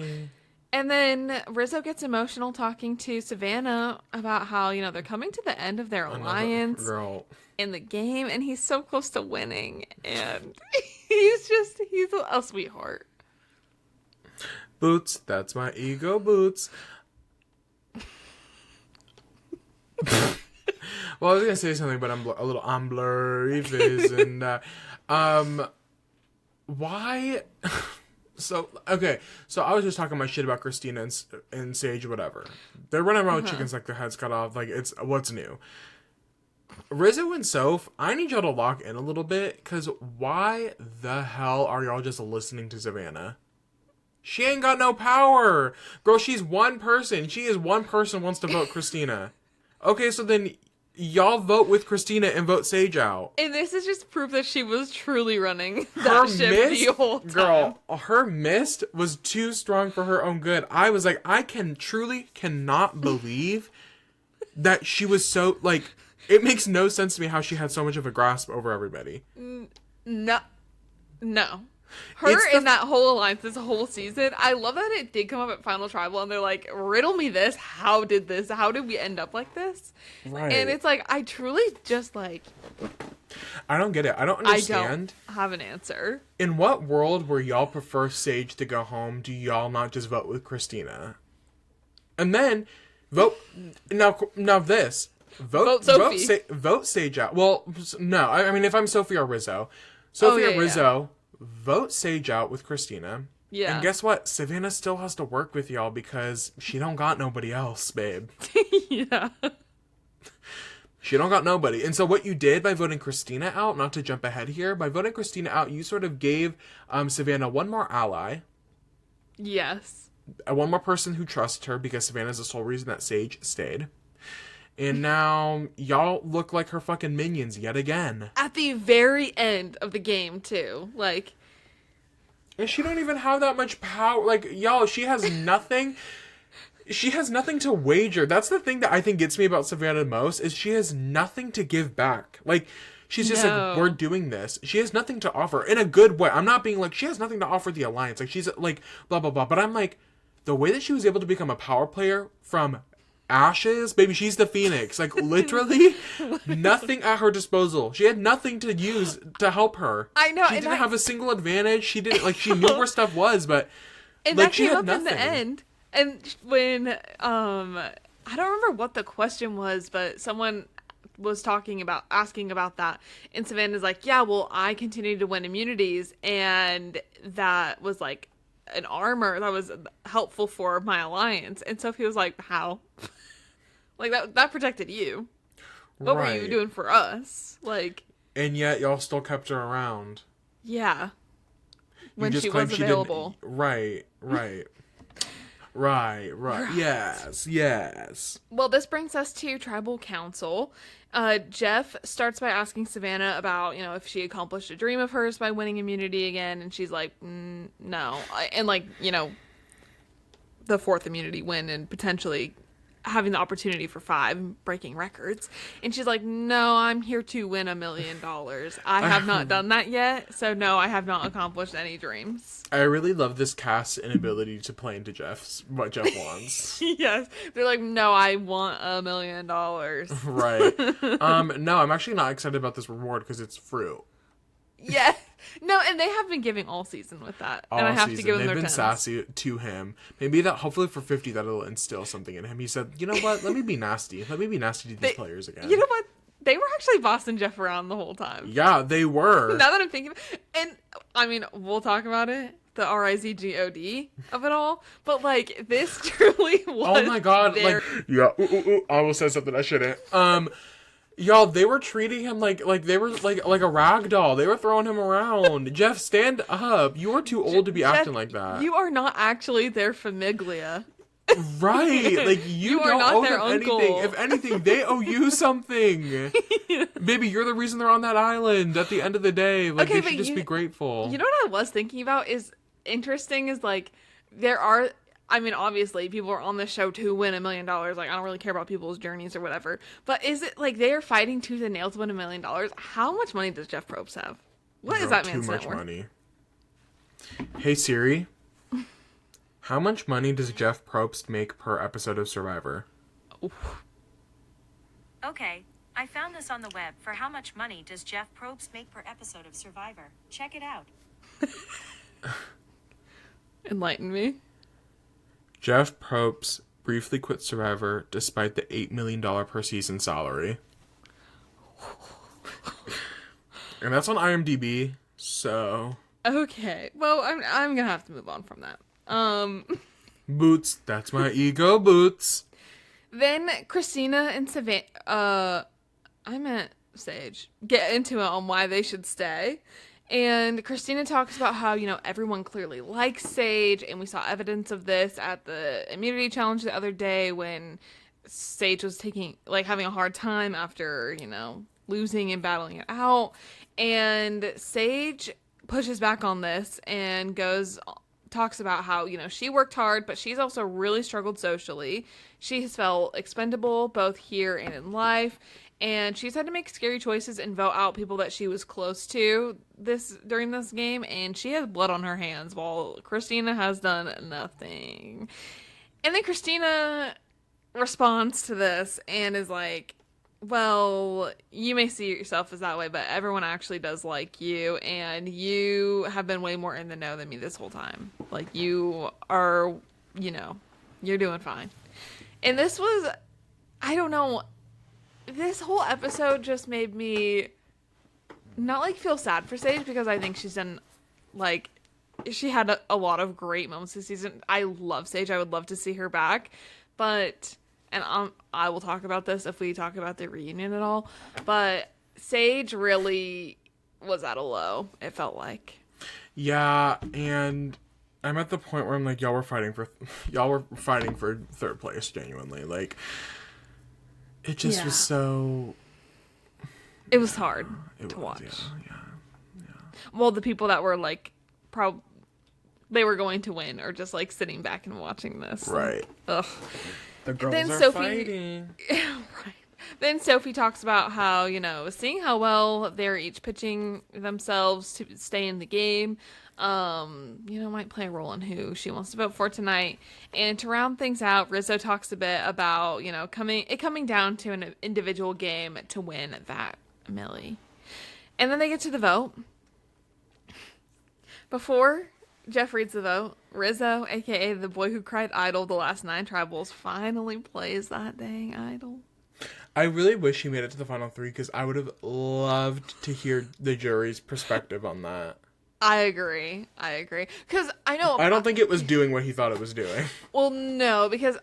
And then Rizzo gets emotional talking to Savannah about how, they're coming to the end of their alliance in the game, and he's so close to winning. And he's a sweetheart. Boots, that's my ego, Boots. Well, I was going to say something, but I'm blurry vision. Why... So I was just talking my shit about Christina and Sage, whatever. They're running around with chickens like their heads cut off. Like, it's what's new. Rizzo and Soph, I need y'all to lock in a little bit, because why the hell are y'all just listening to Savannah? She ain't got no power. Girl, she's one person. She is one person wants to vote Christina. Okay, so then y'all vote with Christina and vote Sage out. And this is just proof that she was truly running that ship the whole time. Girl, her mist was too strong for her own good. I was like, I truly cannot believe that she was so, like, it makes no sense to me how she had so much of a grasp over everybody. No. Her in that whole alliance, this whole season, I love that it did come up at Final Tribal, and they're like, riddle me this, how did we end up like this? Right. And it's like, I truly just, like... I don't get it. I don't understand. I don't have an answer. In what world where y'all prefer Sage to go home, do y'all not just vote with Christina? And then, vote... Now this. Vote Sophie. Vote Sage out. Well, no. I mean, if I'm Sophie or Rizzo. Sophie or Rizzo... Yeah. Vote Sage out with Christina. Yeah. And guess what? Savannah still has to work with y'all because she don't got nobody else, babe. Yeah. She don't got nobody. And so what you did by voting Christina out, not to jump ahead here, by voting Christina out, you sort of gave Savannah one more ally. Yes. One more person who trusts her, because Savannah's the sole reason that Sage stayed. And now y'all look like her fucking minions yet again. At the very end of the game, too. Like... And she don't even have that much power. Like, y'all, she has nothing... She has nothing to wager. That's the thing that I think gets me about Savannah most, is she has nothing to give back. Like, she's just like, we're doing this. She has nothing to offer. In a good way. I'm not being like, she has nothing to offer the Alliance. Like, she's like, blah, blah, blah. But I'm like, the way that she was able to become a power player from... ashes, baby, she's the Phoenix. Like, literally nothing at her disposal. She had nothing to use to help her. I know. She didn't have a single advantage. She didn't, like, she knew where stuff was, but and like, she had nothing. In the end, and when I don't remember what the question was, but someone was asking about that, and Savannah's like, yeah, well, I continued to win immunities, and that was like an armor that was helpful for my alliance. And Sophie was like, how? Like, that protected you. What were you doing for us? Like... And yet y'all still kept her around. Yeah. When she was available. Right. Yes. Well, this brings us to Tribal Council. Jeff starts by asking Savannah about, if she accomplished a dream of hers by winning immunity again, and she's like, no. And, like, the fourth immunity win and potentially having the opportunity for 5, breaking records. And she's like, no, I'm here to win $1 million. I have not done that yet, so no, I have not accomplished any dreams. I really love this cast's inability to play into what Jeff wants. Yes. They're like, no, I want $1 million. Right. No, I'm actually not excited about this reward because it's fruit. Yeah. No, and they have been giving all season with that. And I have to give them their 10s. They've been sassy to him. Maybe hopefully for 50, that'll instill something in him. He said, you know what? Let me be nasty. Let me be nasty to these players again. You know what? They were actually bossing Jeff around the whole time. Yeah, they were. Now that I'm thinking, and I mean, we'll talk about it, the RIZGOD of it all, but like, this truly was. Oh my god! Like, yeah, I almost said something I shouldn't. Y'all, they were treating him like they were like a rag doll. They were throwing him around. Jeff, stand up. You are too old to be acting like that. You are not actually their famiglia. Right. Like, you are don't not owe their them uncle. anything. If anything, they owe you something. Maybe you're the reason they're on that island at the end of the day. Like, Okay, they should but just be grateful. You know what I was thinking about is interesting is like there are I mean obviously people are on this show to win $1 million. Like I don't really care about people's journeys or whatever. But is it like they are fighting tooth and nail to win $1 million? How much money does Jeff Probst have? What is that man's Too much net worth? money. Hey Siri, how much money does Jeff Probst make per episode of Survivor? Oof. Okay, I found this on the web. For how much money does Jeff Probst make per episode of Survivor? Check it out. Enlighten me. Jeff Probst briefly quit Survivor despite the $8 million per season salary. And that's on IMDb, so... Okay. Well, I'm gonna have to move on from that. Boots. That's my ego, Boots. Then Christina and Savannah, I meant Sage, get into it on why they should stay. And Christina talks about how, you know, everyone clearly likes Sage, and we saw evidence of this at the immunity challenge the other day when Sage was having a hard time after, you know, losing and battling it out. And Sage pushes back on this and talks about how, you know, she worked hard, but she's also really struggled socially. She has felt expendable both here and in life, and she's had to make scary choices and vote out people that she was close to during this game, and she has blood on her hands while Christina has done nothing. And then Christina responds to this and is like, well, you may see yourself as that way, but everyone actually does like you, and you have been way more in the know than me this whole time. Like, you are, you know, you're doing fine. And this was, I don't know, this whole episode just made me not, like, feel sad for Sage, because I think she's done, like, she had a lot of great moments this season. I love Sage. I would love to see her back, but... And I will talk about this if we talk about the reunion at all. But Sage really was at a low, it felt like. Yeah, and I'm at the point where I'm like, y'all were fighting for third place, genuinely. Like, it just was so... It was hard to watch. Yeah. Well, the people that were, like, they were going to win are just, like, sitting back and watching this. Right. Ugh. The girls then are Sophie, fighting. Right. Then Sophie talks about how, you know, seeing how well they're each pitching themselves to stay in the game, you know, might play a role in who she wants to vote for tonight. And to round things out, Rizzo talks a bit about, you know, coming down to an individual game to win that Millie. And then they get to the vote. Before Jeff reads the vote, Rizzo, aka the boy who cried idol the last 9 tribals, finally plays that dang idol. I really wish he made it to the final 3, because I would have loved to hear the jury's perspective on that. I agree. Because I know... I don't think it was doing what he thought it was doing. Well, no, because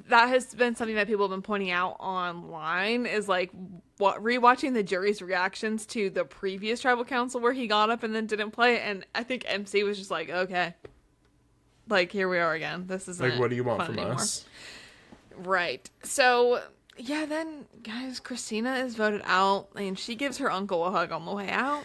that has been something that people have been pointing out online, is like rewatching the jury's reactions to the previous tribal council where he got up and then didn't play, and I think MC was just like, okay, like, here we are again. This is like, what do you want from anymore. us? Right. So yeah, then guys, Christina is voted out, and she gives her uncle a hug on the way out.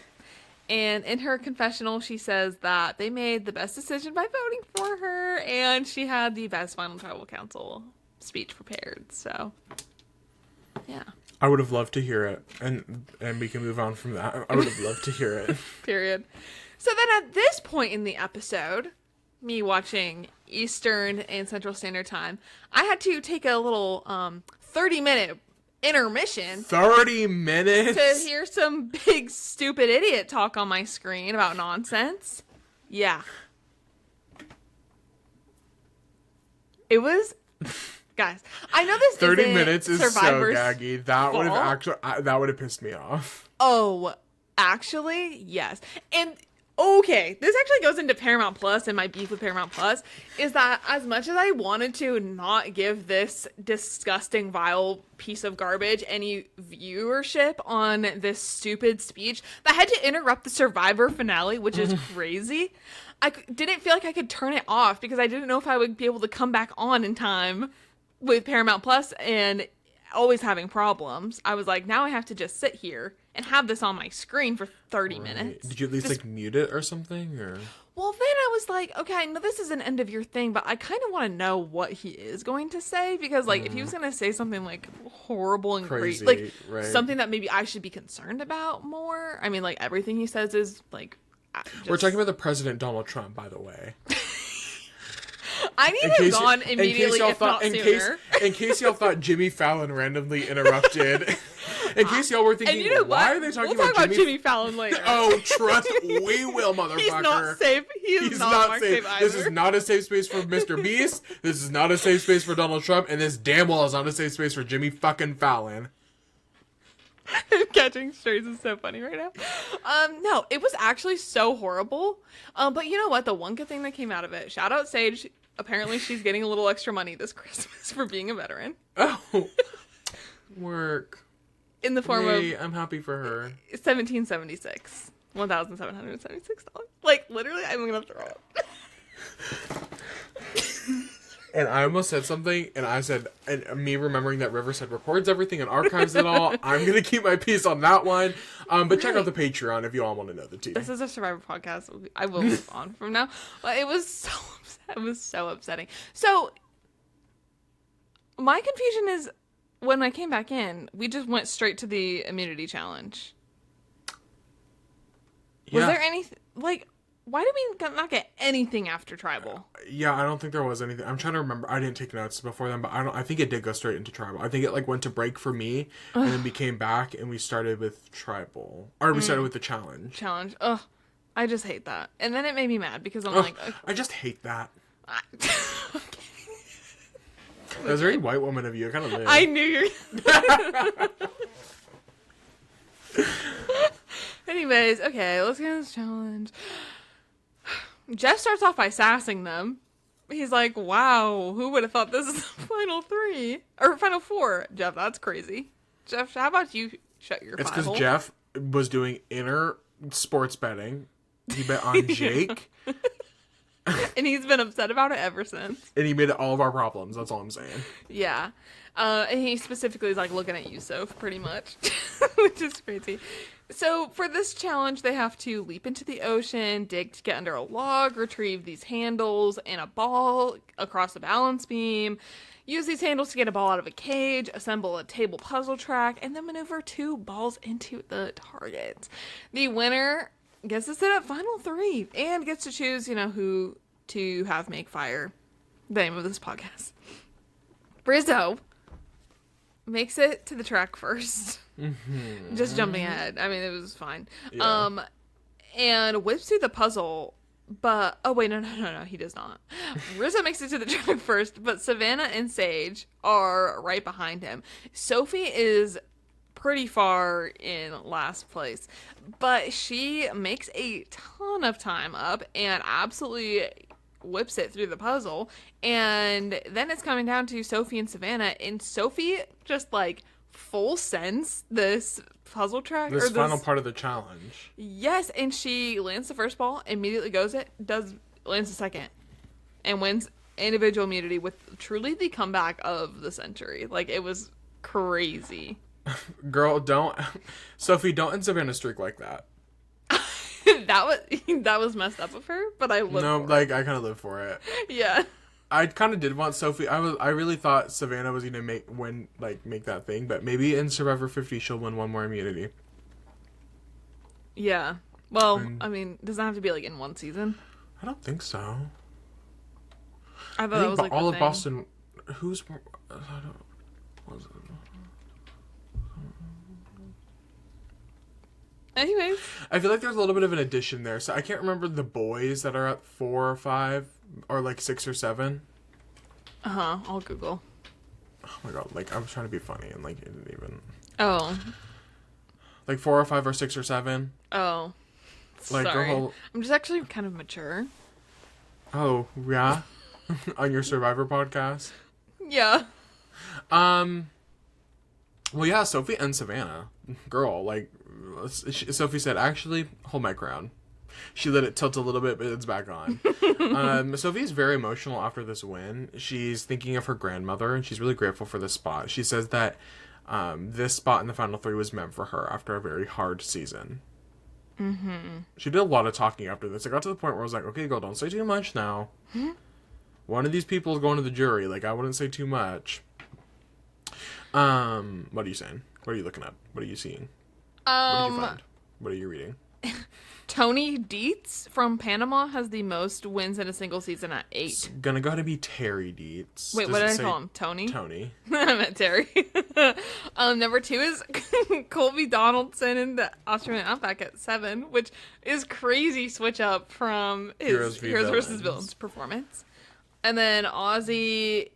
And in her confessional, she says that they made the best decision by voting for her, and she had the best final tribal council speech prepared. So, yeah. I would have loved to hear it, and we can move on from that. I would have loved to hear it. Period. So then at this point in the episode, me watching Eastern and Central Standard Time, I had to take a little 30-minute intermission 30 minutes to hear some big stupid idiot talk on my screen about nonsense. Yeah. It was, guys, I know this 30 isn't minutes is Survivor's so gaggy. That would have fault. actually that would have pissed me off. Oh, actually, yes. And Okay, this actually goes into Paramount Plus and my beef with Paramount Plus is that as much as I wanted to not give this disgusting, vile piece of garbage any viewership on this stupid speech that had to interrupt the Survivor finale, which is crazy, didn't feel like I could turn it off because I didn't know if I would be able to come back on in time with Paramount Plus and always having problems. I was like, now I have to just sit here and have this on my screen for 30 minutes. Did you at least like mute it or something? Or well, then I was like, okay, I know this is an end of your thing, but I kind of want to know what he is going to say because like if he was going to say something like horrible and Crazy, great, like right. something that maybe I should be concerned about more. I mean, like everything he says is like We're talking about the president Donald Trump, by the way. I need him gone immediately, if not sooner. In case y'all thought Jimmy Fallon randomly interrupted. In case y'all were thinking, and you know why what? are they talking we'll about Jimmy Fallon later. Oh, trust we will, motherfucker. He's not safe. He's not safe either. This is not a safe space for Mr. Beast. This is not a safe space for Donald Trump. And this damn well is not a safe space for Jimmy fucking Fallon. Catching strays is so funny right now. No, it was actually so horrible. But you know what? The one good thing that came out of it, shout out Sage. Apparently she's getting a little extra money this Christmas for being a veteran. Oh. Work. In the form of I'm happy for her. 1776. $1,776. Like, literally, I'm gonna throw up. And I almost said something, and I said, and me remembering that Riverside records everything and archives it all, I'm going to keep my piece on that one. But check out the Patreon if you all want to know the tea. This is a Survivor podcast. I will move on from now. But it was so upsetting. So, my confusion is, when I came back in, we just went straight to the immunity challenge. Was there anything, like... Why did we not get anything after Tribal? Yeah, I don't think there was anything. I'm trying to remember. I didn't take notes before then, but I think it did go straight into Tribal. I think it like went to break for me, and then we came back and we started with Tribal, or we started with the challenge. Ugh, I just hate that, and then it made me mad because I'm like, I just hate that. That's a very white woman of you. I kind of. I knew you're. Anyways, okay, let's get this challenge. Jeff starts off by sassing them. He's like, wow, who would have thought this is the final three? Or final four. Jeff, that's crazy. Jeff, how about you shut your It's final? because Jeff was doing inner sports betting. He bet on Jake. And he's been upset about it ever since. And he made it all of our problems. That's all I'm saying. Yeah. And he specifically is like looking at you, Soph, pretty much. Which is crazy. So for this challenge, they have to leap into the ocean, dig to get under a log, retrieve these handles and a ball across the balance beam, use these handles to get a ball out of a cage, assemble a table puzzle track, and then maneuver 2 balls into the targets. The winner gets to sit at final 3 and gets to choose, who to have make fire. The name of this podcast. Rizzo makes it to the track first. Mm-hmm. Just jumping ahead. I mean, it was fine. Yeah. And whips through the puzzle, but... Oh, wait, no, he does not. Rizzo makes it to the track first, but Savannah and Sage are right behind him. Sophie is pretty far in last place, but she makes a ton of time up and absolutely whips it through the puzzle. And then it's coming down to Sophie and Savannah, and Sophie just like full sends this puzzle track, this final part of the challenge. Yes, and she lands the first ball, immediately lands the second, and wins individual immunity with truly the comeback of the century. Like, it was crazy. Girl, Sophie, don't end Savannah streak like that. that was messed up of her, but I live for I it. kind of live for it. Yeah. I kind of did want Sophie. I really thought Savannah was gonna make that thing, but maybe in Survivor 50 she'll win one more immunity. Yeah. Well, I mean, does that have to be like in one season? I don't think so. I thought that was like all of thing. Boston. Who's? Anyways, I feel like there's a little bit of an addition there. So I can't remember the boys that are at 4 or 5 or like 6 or 7. I'll Google. Oh my god! Like I was trying to be funny and like it didn't even. Oh. Like 4 or 5 or 6 or 7. Oh. Like Sorry. her whole. I'm just actually kind of mature. Oh yeah, on your Survivor podcast. Yeah. Well, yeah, Sophie and Savannah, girl, like Sophie said, actually hold my crown. She let it tilt a little bit, but it's back on. Sophie's very emotional after this win. She's thinking of her grandmother, and she's really grateful for this spot. She says that this spot in the final three was meant for her after a very hard season. Mm-hmm. She did a lot of talking after this. It got to the point where I was like, okay, girl, don't say too much now. One of these people is going to the jury. Like, I wouldn't say too much. What are you saying? What are you looking up? What are you seeing? What did you find? What are you reading? Tony Dietz from Panama has the most wins in a single season at 8. It's gonna go to be Terry Dietz. Wait, Does what did it I say call him? Tony? Tony. I meant Terry. Number 2 is Colby Donaldson in the Australian Outback at 7, which is crazy switch up from his Heroes vs. Villains performance. And then Ozzy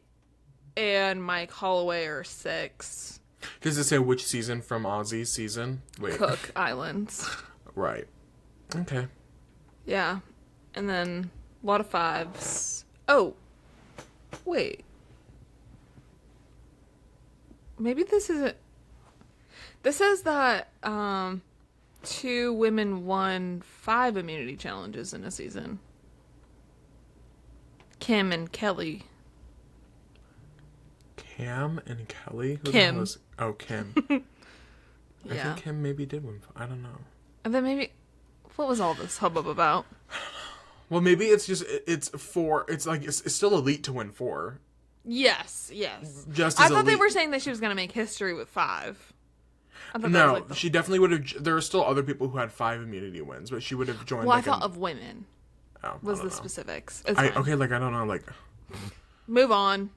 and Mike Holloway are 6. Does it say which season from Ozzy's season? Wait. Cook Islands. Right. Okay. Yeah. And then a lot of 5s. Oh. Wait. Maybe this isn't... This says that 2 women won 5 immunity challenges in a season. Kim and Kelly. Cam and Kelly? Who Kim. The hell is... Oh, Kim. I Yeah. think Kim maybe did win. I don't know. And then maybe... What was all this hubbub about? Well, maybe it's just... It's 4... It's like... It's still elite to win 4. Yes. Just I as thought they elite. were saying that she was going to make history with 5. I thought that No, was like the... she definitely would have... There are still other people who had 5 immunity wins, but she would have joined... Well, like I thought an- of women. Oh, Was I the don't know. specifics. It's fine. Okay, like, I don't know, like... Move on.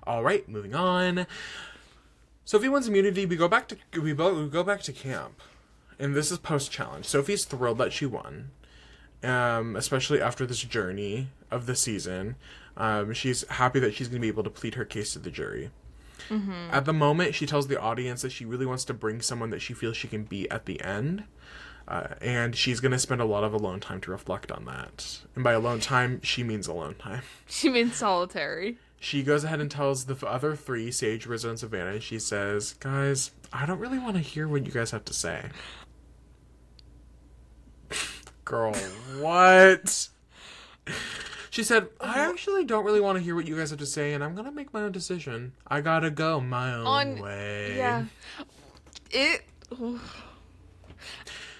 All right, moving on. Sophie wins immunity. We go back to camp, and this is post challenge. Sophie's thrilled that she won, especially after this journey of the season. She's happy that she's going to be able to plead her case to the jury. Mm-hmm. At the moment, she tells the audience that she really wants to bring someone that she feels she can beat at the end. And she's going to spend a lot of alone time to reflect on that. And by alone time, she means alone time. She means solitary. She goes ahead and tells the other 3, Sage, Rizzo, and Savannah, and she says, guys, I don't really want to hear what you guys have to say. Girl, what? She said, I actually don't really want to hear what you guys have to say, and I'm going to make my own decision. I gotta go my own way. Yeah.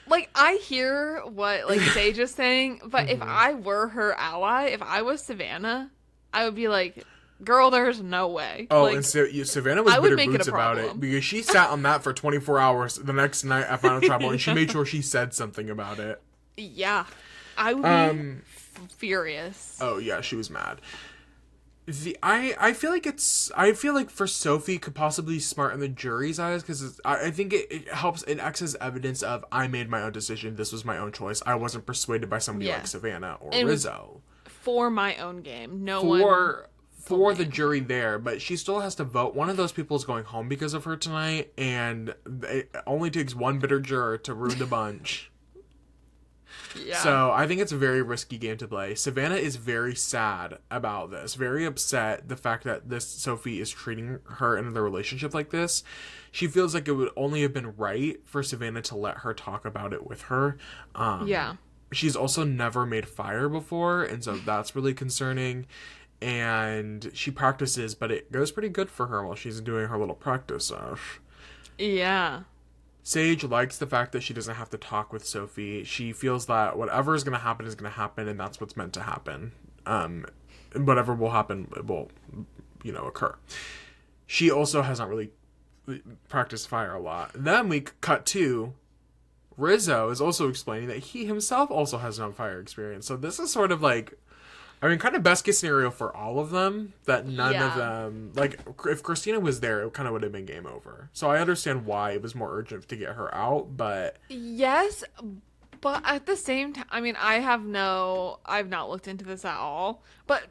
Like, I hear what, like, Sage is saying, but if I were her ally, if I was Savannah, I would be like, girl, there's no way. Oh, like, and Savannah was I would bitter make it boots a about it problem. because she sat on that for 24 hours the next night at Final Tribal, and she made sure she said something about it. Yeah. I would be furious. Oh, yeah, she was mad. I feel like for Sophie could possibly be smart in the jury's eyes because I think it helps. It acts as evidence of I made my own decision. This was my own choice. I wasn't persuaded by somebody Yeah. like Savannah or It was Rizzo. For my own game. For the jury there, but she still has to vote. One of those people is going home because of her tonight, and it only takes one bitter juror to ruin the bunch. Yeah. So I think it's a very risky game to play. Savannah is very sad about this, very upset the fact that this Sophie is treating her in the relationship like this. She feels like it would only have been right for Savannah to let her talk about it with her. Yeah. She's also never made fire before, and so that's really concerning. And she practices, but it goes pretty good for her while she's doing her little practice stuff. Yeah. Sage likes the fact that she doesn't have to talk with Sophie. She feels that whatever is going to happen, and that's what's meant to happen. Whatever will happen, it will, occur. She also has not really practiced fire a lot. Then we cut to Rizzo is also explaining that he himself also has no fire experience. So this is sort of like, kind of best case scenario for all of them, that none of them, like, if Christina was there, it kind of would have been game over. So I understand why it was more urgent to get her out, but... Yes, but at the same time, I've not looked into this at all, but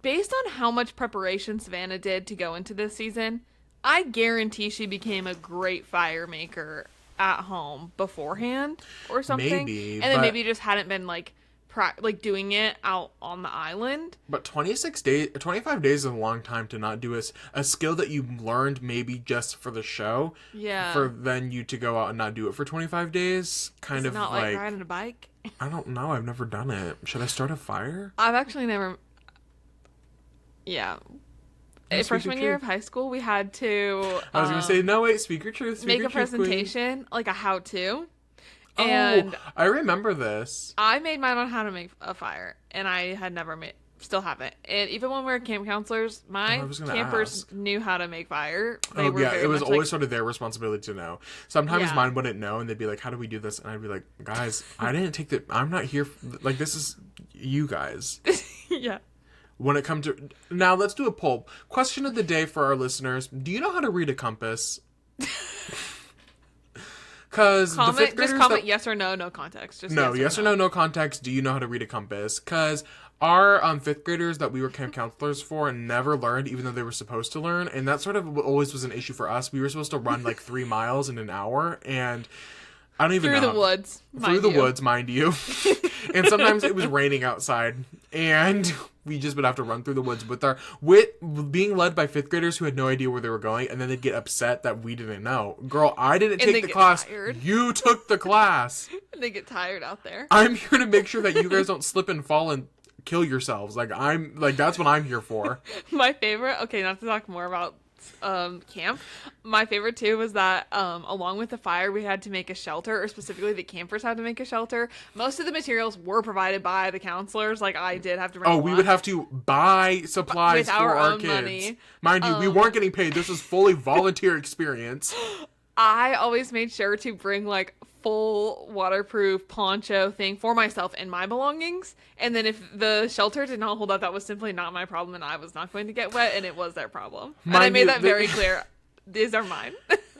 based on how much preparation Savannah did to go into this season, I guarantee she became a great fire maker at home beforehand or something. Maybe, and then but- maybe you just hadn't been like doing it out on the island. But 25 days is a long time to not do a skill that you learned maybe just for the show. Yeah. For then you to go out and not do it for 25 days. Kind Is it of not like riding a bike? I don't know. I've never done it. Should I start a fire? I've actually never. Yeah. Yeah, Freshman speak year your of high school, we had to. I was going to say, no, wait, speak your truth. Speak make your a truth, queen. presentation, like a how-to. And I remember this. I made mine on how to make a fire, and I had never made, still haven't. And even when we were camp counselors, my I was gonna campers ask. knew how to make fire. Oh, yeah, very it was much always sort of their responsibility to know. Sometimes Yeah. mine wouldn't know, and they'd be like, how do we do this? And I'd be like, guys, I didn't take the... I'm not here... Like, this is you guys. yeah. When it comes to... Now, let's do a poll. Question of the day for our listeners. Do you know how to read a compass? Because the fifth graders... Just comment yes or no, no context. Just No, yes or no, no context. Do you know how to read a compass? Because our fifth graders that we were camp counselors for never learned, even though they were supposed to learn. And that sort of always was an issue for us. We were supposed to run like 3 miles in an hour. And I don't even know. Through the woods. Through the woods, mind you. And sometimes it was raining outside. And we just would have to run through the woods with being led by fifth graders who had no idea where they were going, and then they'd get upset that we didn't know. Girl, I didn't take the class. Tired. You took the class. And they get tired out there. I'm here to make sure that you guys don't slip and fall and kill yourselves. That's what I'm here for. My favorite, okay, not to talk more about camp, my favorite too was that along with the fire we had to make a shelter, or specifically the campers had to make a shelter. Most of the materials were provided by the counselors. Like, I did have to bring We would have to buy supplies with for our our own kids. money. Mind you, we weren't getting paid. This was fully volunteer experience. I always made sure to bring like full waterproof poncho thing for myself and my belongings, and then if the shelter did not hold up, that was simply not my problem, and I was not going to get wet, and it was their problem. And I made that very clear. These are mine.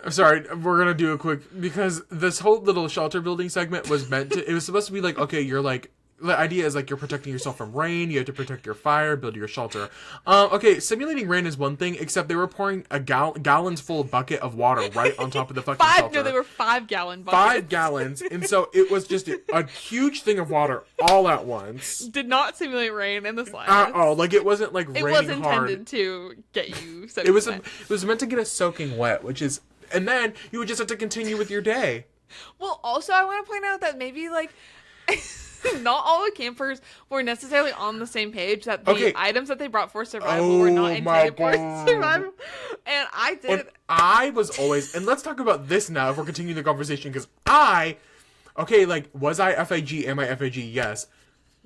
I'm sorry, we're gonna do a quick, because this whole little shelter building segment was meant to, it was supposed to be like, okay, you're like, the idea is like you're protecting yourself from rain, you have to protect your fire, build your shelter. Okay, simulating rain is one thing, except they were pouring a gallons full bucket of water right on top of the fucking shelter. No, they were 5-gallon buckets. 5 gallons, and so it was just a huge thing of water all at once. Did not simulate rain in the slightest. Like it wasn't like It raining was intended hard. to get you soaking It was wet. it was meant to get us soaking wet, and then you would just have to continue with your day. Well, also, I want to point out that maybe, like, not all the campers were necessarily on the same page, that the items that they brought for survival were not intended for survival. And I did. And I was always, and let's talk about this now if we're continuing the conversation, because was I FAG? Am I FAG? Yes.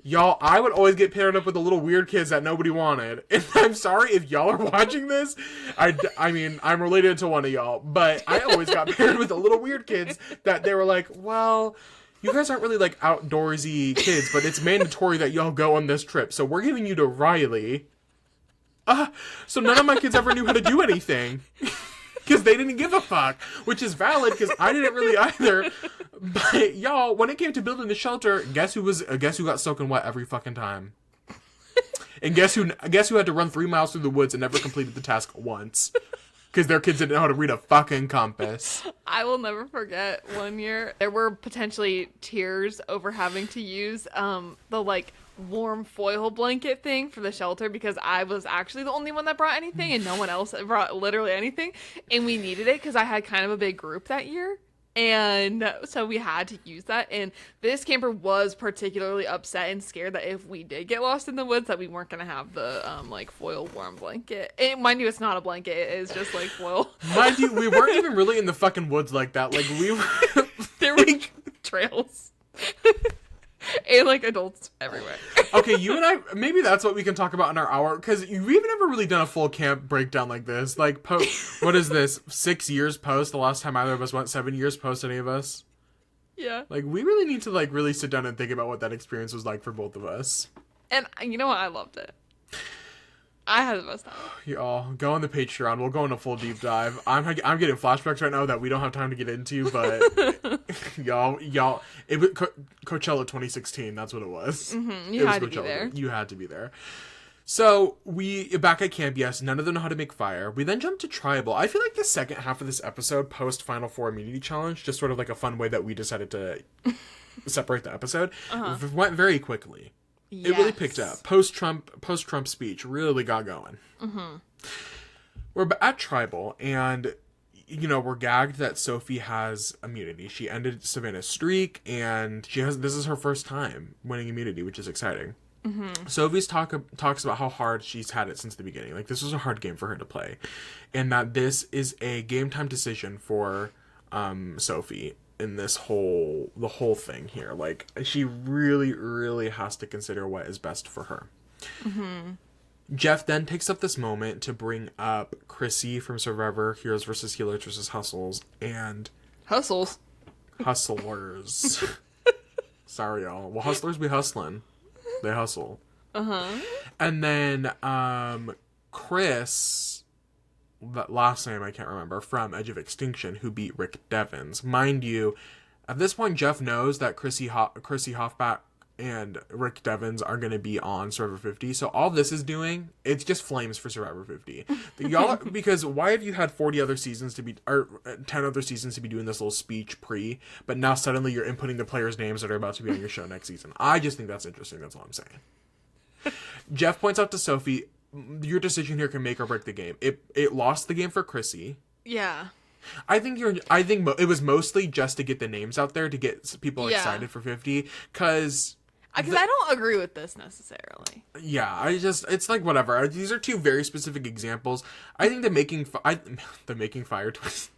Y'all, I would always get paired up with the little weird kids that nobody wanted. And I'm sorry if y'all are watching this. I mean, I'm related to one of y'all, but I always got paired with the little weird kids that they were like, well, you guys aren't really like outdoorsy kids, but it's mandatory that y'all go on this trip. So we're giving you to Riley. So none of my kids ever knew how to do anything. Because they didn't give a fuck, which is valid because I didn't really either. But y'all, when it came to building the shelter, guess who got soaking wet every fucking time? And guess who had to run 3 miles through the woods and never completed the task once? Because their kids didn't know how to read a fucking compass. I will never forget one year. There were potentially tears over having to use the like warm foil blanket thing for the shelter, because I was actually the only one that brought anything and no one else brought literally anything. And we needed it because I had kind of a big group that year. And so we had to use that. And this camper was particularly upset and scared that if we did get lost in the woods, that we weren't going to have the like foil warm blanket. And mind you, it's not a blanket. It is just like foil. Mind you, we weren't even really in the fucking woods like that. Like we were... There were trails. And like adults everywhere. Okay, you and I, maybe that's what we can talk about in our hour, because we've never really done a full camp breakdown like this. Like, what is this, 6 years post the last time either of us went, 7 years post any of us? Yeah. Like, we really need to, like, really sit down and think about what that experience was like for both of us. And you know what? I loved it. I had the best time. Y'all, go on the Patreon. We'll go on a full deep dive. I'm getting flashbacks right now that we don't have time to get into, but y'all, it was Coachella 2016. That's what it was. Mm-hmm. It was had to be Coachella. there. You had to be there. So we back at camp. Yes, none of them know how to make fire. We then jump to tribal. I feel like the second half of this episode, post Final Four immunity challenge, just sort of like a fun way that we decided to separate the episode, went very quickly. Yes. It really picked up. Post Trump speech really got going. Mm-hmm. We're at tribal, and we're gagged that Sophie has immunity. She ended Savannah's streak, and this is her first time winning immunity, which is exciting. Mm-hmm. Sophie's talks about how hard she's had it since the beginning. Like, this was a hard game for her to play, and that this is a game time decision for Sophie in the whole thing here. Like, she really, really has to consider what is best for her. Mm-hmm. Jeff then takes up this moment to bring up Chrissy from Survivor Heroes vs. Healers vs. Hustles and Hustlers. Sorry, y'all. Well, hustlers be hustling. They hustle. And then Chris, that last name I can't remember, from Edge of Extinction, who beat Rick Devens. Mind you, at this point, Jeff knows that Chrissy Hoffbach and Rick Devens are going to be on Survivor 50. So all this is doing, it's just flames for Survivor 50. Y'all, because why have you had 40 other seasons to be, or 10 other seasons to be doing this little speech but now suddenly you're inputting the players' names that are about to be on your show next season? I just think that's interesting. That's all I'm saying. Jeff points out to Sophie, your decision here can make or break the game. It lost the game for Chrissy. Yeah. I think it was mostly just to get the names out there to get people excited for 50, because I don't agree with this necessarily. Yeah, it's like whatever. These are two very specific examples. I think the making fire twist.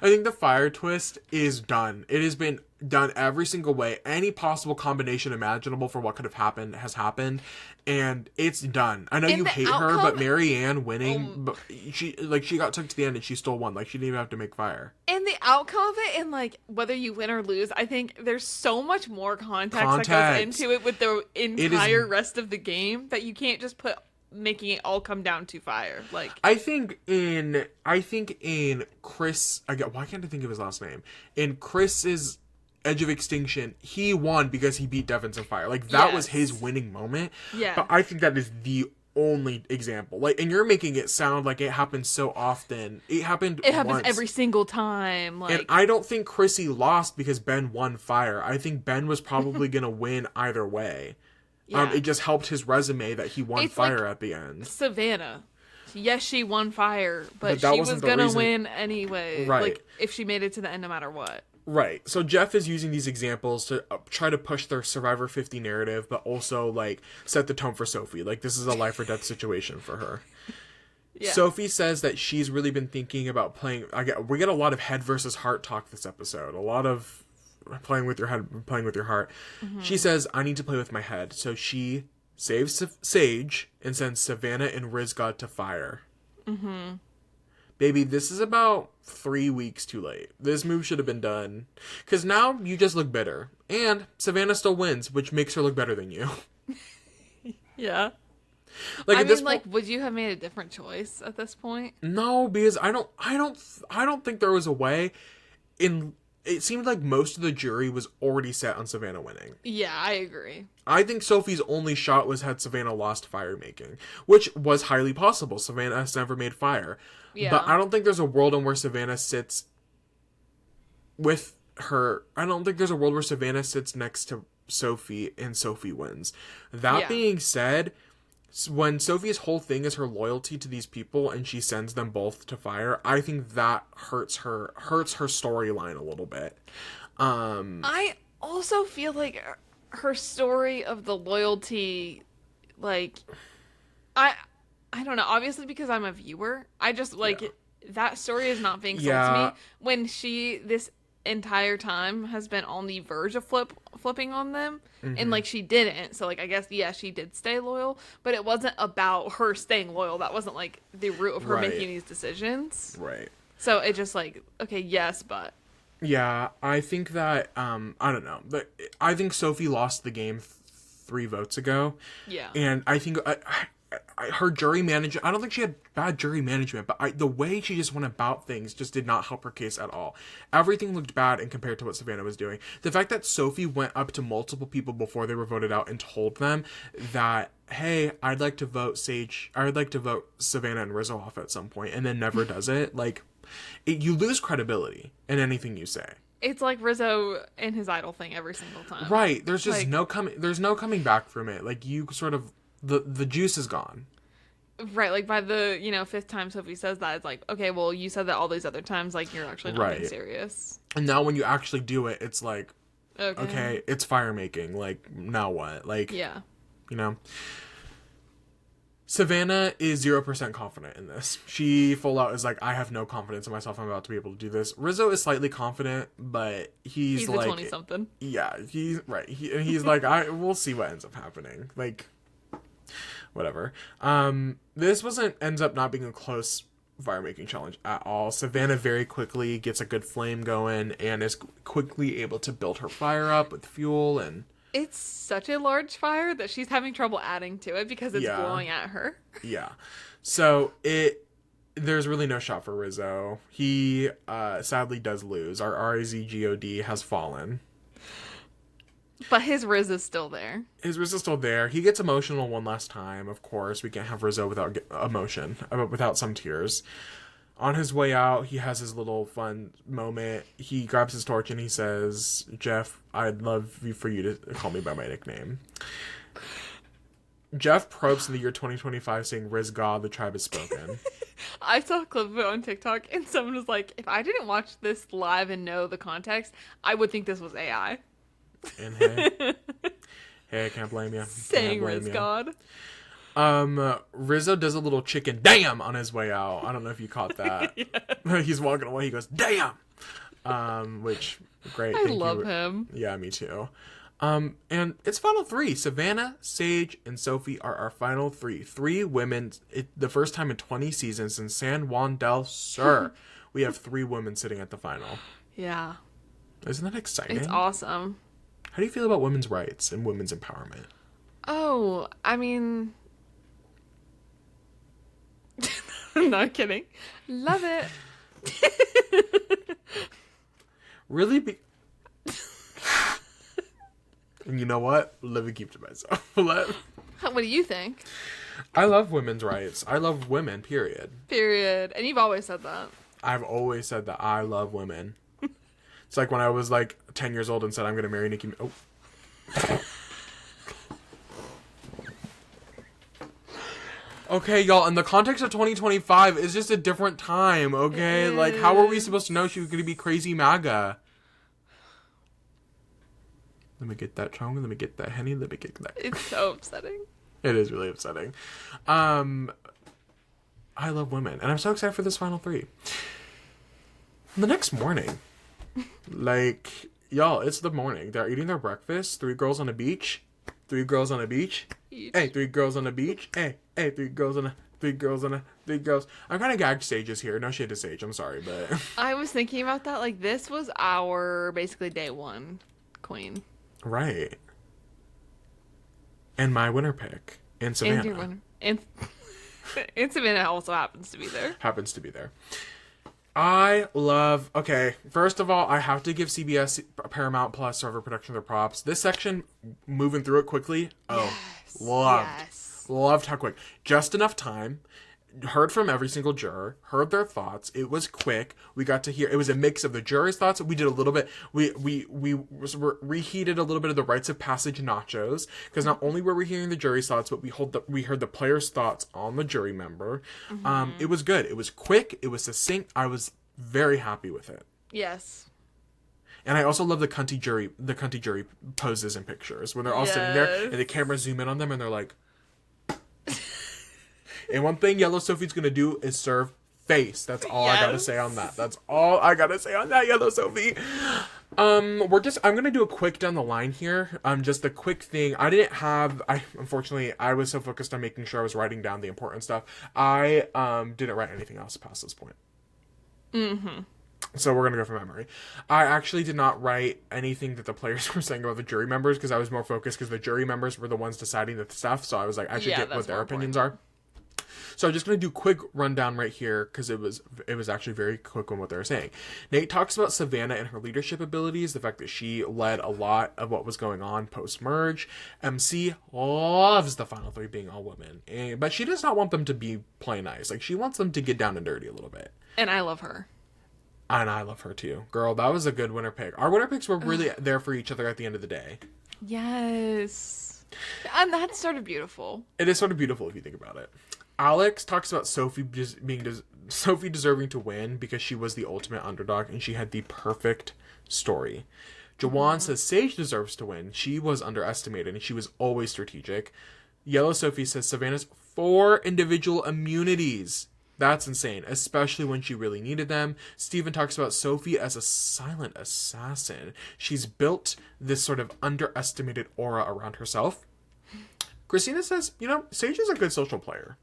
I think the fire twist is done. It has been done every single way. Any possible combination imaginable for what could have happened has happened, and it's done. I know you hate her, but Marianne winning, but she got took to the end and she still won. Like, she didn't even have to make fire. And the outcome of it, and like whether you win or lose, I think there's so much more context that goes into it with the entire rest of the game that you can't just put making it all come down to fire. Like, I think in Chris, why can't I think of his last name? In Chris's Edge of Extinction, he won because he beat Devens in fire. Like, that was his winning moment. Yeah. But I think that is the only example. Like, and you're making it sound like it happens so often. It happens every single time. Like, and I don't think Chrissy lost because Ben won fire. I think Ben was probably gonna win either way. Yeah. It just helped his resume that he won fire at the end. Savannah. Yes, she won fire, but she was gonna win anyway. Right. Like, if she made it to the end no matter what. Right. So Jeff is using these examples to try to push their Survivor 50 narrative, but also, like, set the tone for Sophie. Like, this is a life or death situation for her. Yeah. Sophie says that she's really been thinking about playing. We get a lot of head versus heart talk this episode. A lot of playing with your head, playing with your heart. Mm-hmm. She says, I need to play with my head. So she saves Sage and sends Savannah and Rizgod to fire. Mm-hmm. Baby, this is about 3 weeks too late. This move should have been done. Because now you just look bitter. And Savannah still wins, which makes her look better than you. Yeah. Like, I mean, would you have made a different choice at this point? No, because I don't think there was a way. It seemed like most of the jury was already set on Savannah winning. Yeah, I agree. I think Sophie's only shot was had Savannah lost fire making, which was highly possible. Savannah has never made fire. Yeah. But I don't think there's a world in where Savannah sits with her. I don't think there's a world where Savannah sits next to Sophie and Sophie wins. That being said, when Sophie's whole thing is her loyalty to these people and she sends them both to fire, I think that hurts her storyline a little bit. I also feel like her story of the loyalty, like, I don't know, obviously because I'm a viewer, I just that story is not being sold to me when she this entire time has been on the verge of flipping on them. Mm-hmm. And like, she didn't, so like, I guess she did stay loyal, but it wasn't about her staying loyal. That wasn't like the root of her making these decisions, right? So it just like, okay, yes, but yeah, I think that I don't know, but I think Sophie lost the game 3 votes ago. Yeah, and I think her jury management, I don't think she had bad jury management, but the way she just went about things just did not help her case at all. Everything looked bad in compared to what Savannah was doing. The fact that Sophie went up to multiple people before they were voted out and told them that, hey, I'd like to vote Savannah and Rizzo off at some point, and then never does it, like, you lose credibility in anything you say. It's like Rizzo and his idol thing every single time. Right. There's just like, there's no coming back from it. Like, you sort of, the juice is gone. Right, like by the, fifth time Sophie says that, it's like, okay, well, you said that all these other times, like, you're actually not being serious. And now when you actually do it, it's like, okay, it's fire making. Like, now what? Like, yeah. Savannah is 0% confident in this. She full out is like, I have no confidence in myself. I'm about to be able to do this. Rizzo is slightly confident, but he's like, 20-something. Yeah, he's right. He's like, we'll see what ends up happening. Like, whatever. This ends up not being a close fire making challenge at all. Savannah very quickly gets a good flame going and is quickly able to build her fire up with fuel, and it's such a large fire that she's having trouble adding to it because it's blowing at her. Yeah. So there's really no shot for Rizzo. He sadly does lose. Our RIZGOD has fallen. But his Riz is still there. His Riz is still there. He gets emotional one last time, of course. We can't have Rizzo without emotion, without some tears. On his way out, he has his little fun moment. He grabs his torch and he says, Jeff, I'd love for you to call me by my nickname. Jeff probes in the year 2025 saying, Riz God, the tribe has spoken. I saw a clip of it on TikTok and someone was like, if I didn't watch this live and know the context, I would think this was AI. And hey, I can't blame you. Saying Riz God. Rizzo does a little chicken damn on his way out. I don't know if you caught that. Yeah. He's walking away. He goes, damn. Which, great. I love him. Yeah, me too. And it's final three. Savannah, Sage, and Sophie are our final three. Three women. The first time in 20 seasons in San Juan del Sur. We have three women sitting at the final. Yeah. Isn't that exciting? It's awesome. How do you feel about women's rights and women's empowerment? Oh, I mean... Not kidding. Love it. Really? And you know what? Let me keep to myself. What do you think? I love women's rights. I love women, period. Period. And you've always said that. I've always said that I love women. It's like when I was like 10 years old and said I'm going to marry Nicki. Oh. Okay, y'all, in the context of 2025, it's just a different time, okay? Like, how are we supposed to know she was going to be crazy MAGA? Let me get that chong, let me get that Henny, let me get that. It's so upsetting. It is really upsetting. I love women, and I'm so excited for this final three. The next morning, like, y'all, it's the morning. They're eating their breakfast. Three girls on a beach. Three girls on a beach. Hey, three girls on a beach. Hey, three girls. I'm kind of gagged Sages here. No shade to Sage. I'm sorry, but I was thinking about that. Like, this was our basically day one queen. Right. And my winner pick. And Savannah. And your winner. And Savannah also happens to be there. Okay, first of all, I have to give CBS, Paramount Plus, Server Production their props. This section, moving through it quickly, loved how quick. Just enough time, heard from every single juror, heard their thoughts. It was quick. We got to hear, it was a mix of the jury's thoughts. We did a little bit, we reheated a little bit of the rites of passage nachos, because not only were we hearing the jury's thoughts, but we heard the player's thoughts on the jury member. Mm-hmm. It was good. It was quick. It was succinct. I was very happy with it. Yes. And I also love the cunty jury poses and pictures when they're all sitting there and the camera zoom in on them and they're like. And one thing Yellow Sophie's gonna do is serve face. That's all I gotta say on that. That's all I gotta say on that, Yellow Sophie. I'm gonna do a quick down the line here. Just a quick thing. Unfortunately, I was so focused on making sure I was writing down the important stuff. I didn't write anything else past this point. Mm-hmm. So we're going to go from memory. I actually did not write anything that the players were saying about the jury members because I was more focused because the jury members were the ones deciding the stuff. So I was like, I should get what their opinions are. So I'm just going to do a quick rundown right here because it was actually very quick on what they were saying. Nate talks about Savannah and her leadership abilities, the fact that she led a lot of what was going on post-merge. MC loves the Final Three being all women, but she does not want them to be play nice. Like, she wants them to get down and dirty a little bit. And I love her. And I love her too. Girl, that was a good winner pick. Our winner picks were really there for each other at the end of the day. Yes. And that's sort of beautiful. It is sort of beautiful if you think about it. Alex talks about Sophie Sophie deserving to win because she was the ultimate underdog and she had the perfect story. Jawan says Sage deserves to win. She was underestimated and she was always strategic. Yellow Sophie says Savannah's 4 individual immunities. That's insane, especially when she really needed them. Steven talks about Sophie as a silent assassin. She's built this sort of underestimated aura around herself. Christina says, Sage is a good social player.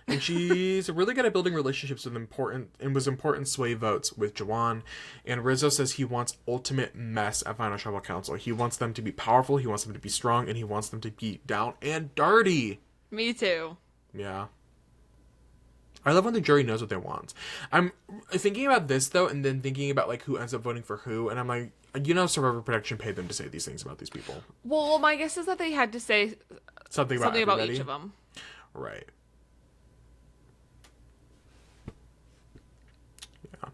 And she's really good at building relationships with important sway votes with Jawan. And Rizzo says he wants ultimate mess at Final Tribal Council. He wants them to be powerful, he wants them to be strong, and he wants them to be down and dirty. Me too. Yeah. I love when the jury knows what they want. I'm thinking about this, though, and then thinking about, like, who ends up voting for who. And I'm like, Survivor Protection paid them to say these things about these people. Well, my guess is that they had to say something about each of them. Right. Yeah.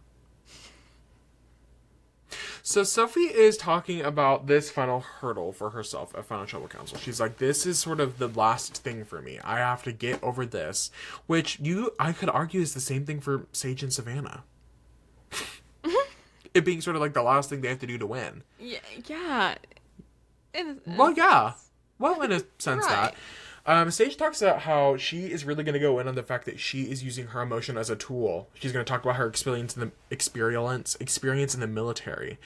So Sophie is talking about this final hurdle for herself at Final Tribal Council. She's like, this is sort of the last thing for me. I have to get over this. Which I could argue is the same thing for Sage and Savannah. It being sort of like the last thing they have to do to win. Yeah. Well, yeah. Well, in a sense right. that. Sage talks about how she is really going to go in on the fact that she is using her emotion as a tool. She's going to talk about her experience in the military.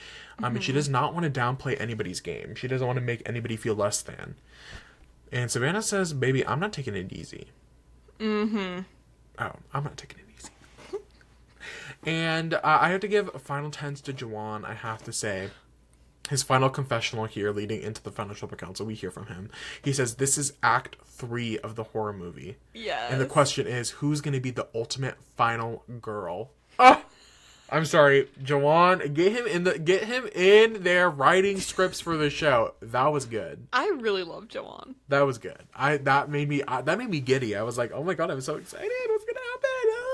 And she does not want to downplay anybody's game. She doesn't want to make anybody feel less than. And Savannah says, baby, I'm not taking it easy. Mm-hmm. Oh, I'm not taking it easy. And I have to give final 10s to Jawan, I have to say. His final confessional here leading into the Final Tribal Council, we hear from him. He says, this is Act 3 of the horror movie. Yes. And the question is, who's going to be the ultimate final girl? Oh! I'm sorry, Jawan, get him in there writing scripts for the show. That was good. I really love Jawan. That was good. That made me giddy. I was like, oh my god, I'm so excited. What's going to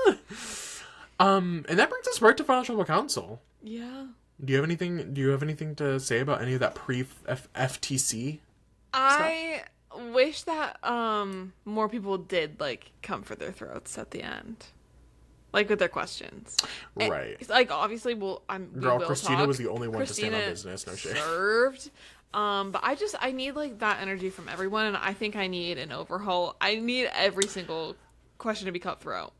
happen? And that brings us right to Final Tribal Council. Yeah. Do you have anything to say about any of that FTC? I wish that more people did come for their throats at the end. With their questions. Right. And, obviously Christina was the only one to stand on business, no shit. Served. But I need that energy from everyone, and I think I need an overhaul. I need every single question to be cut throat.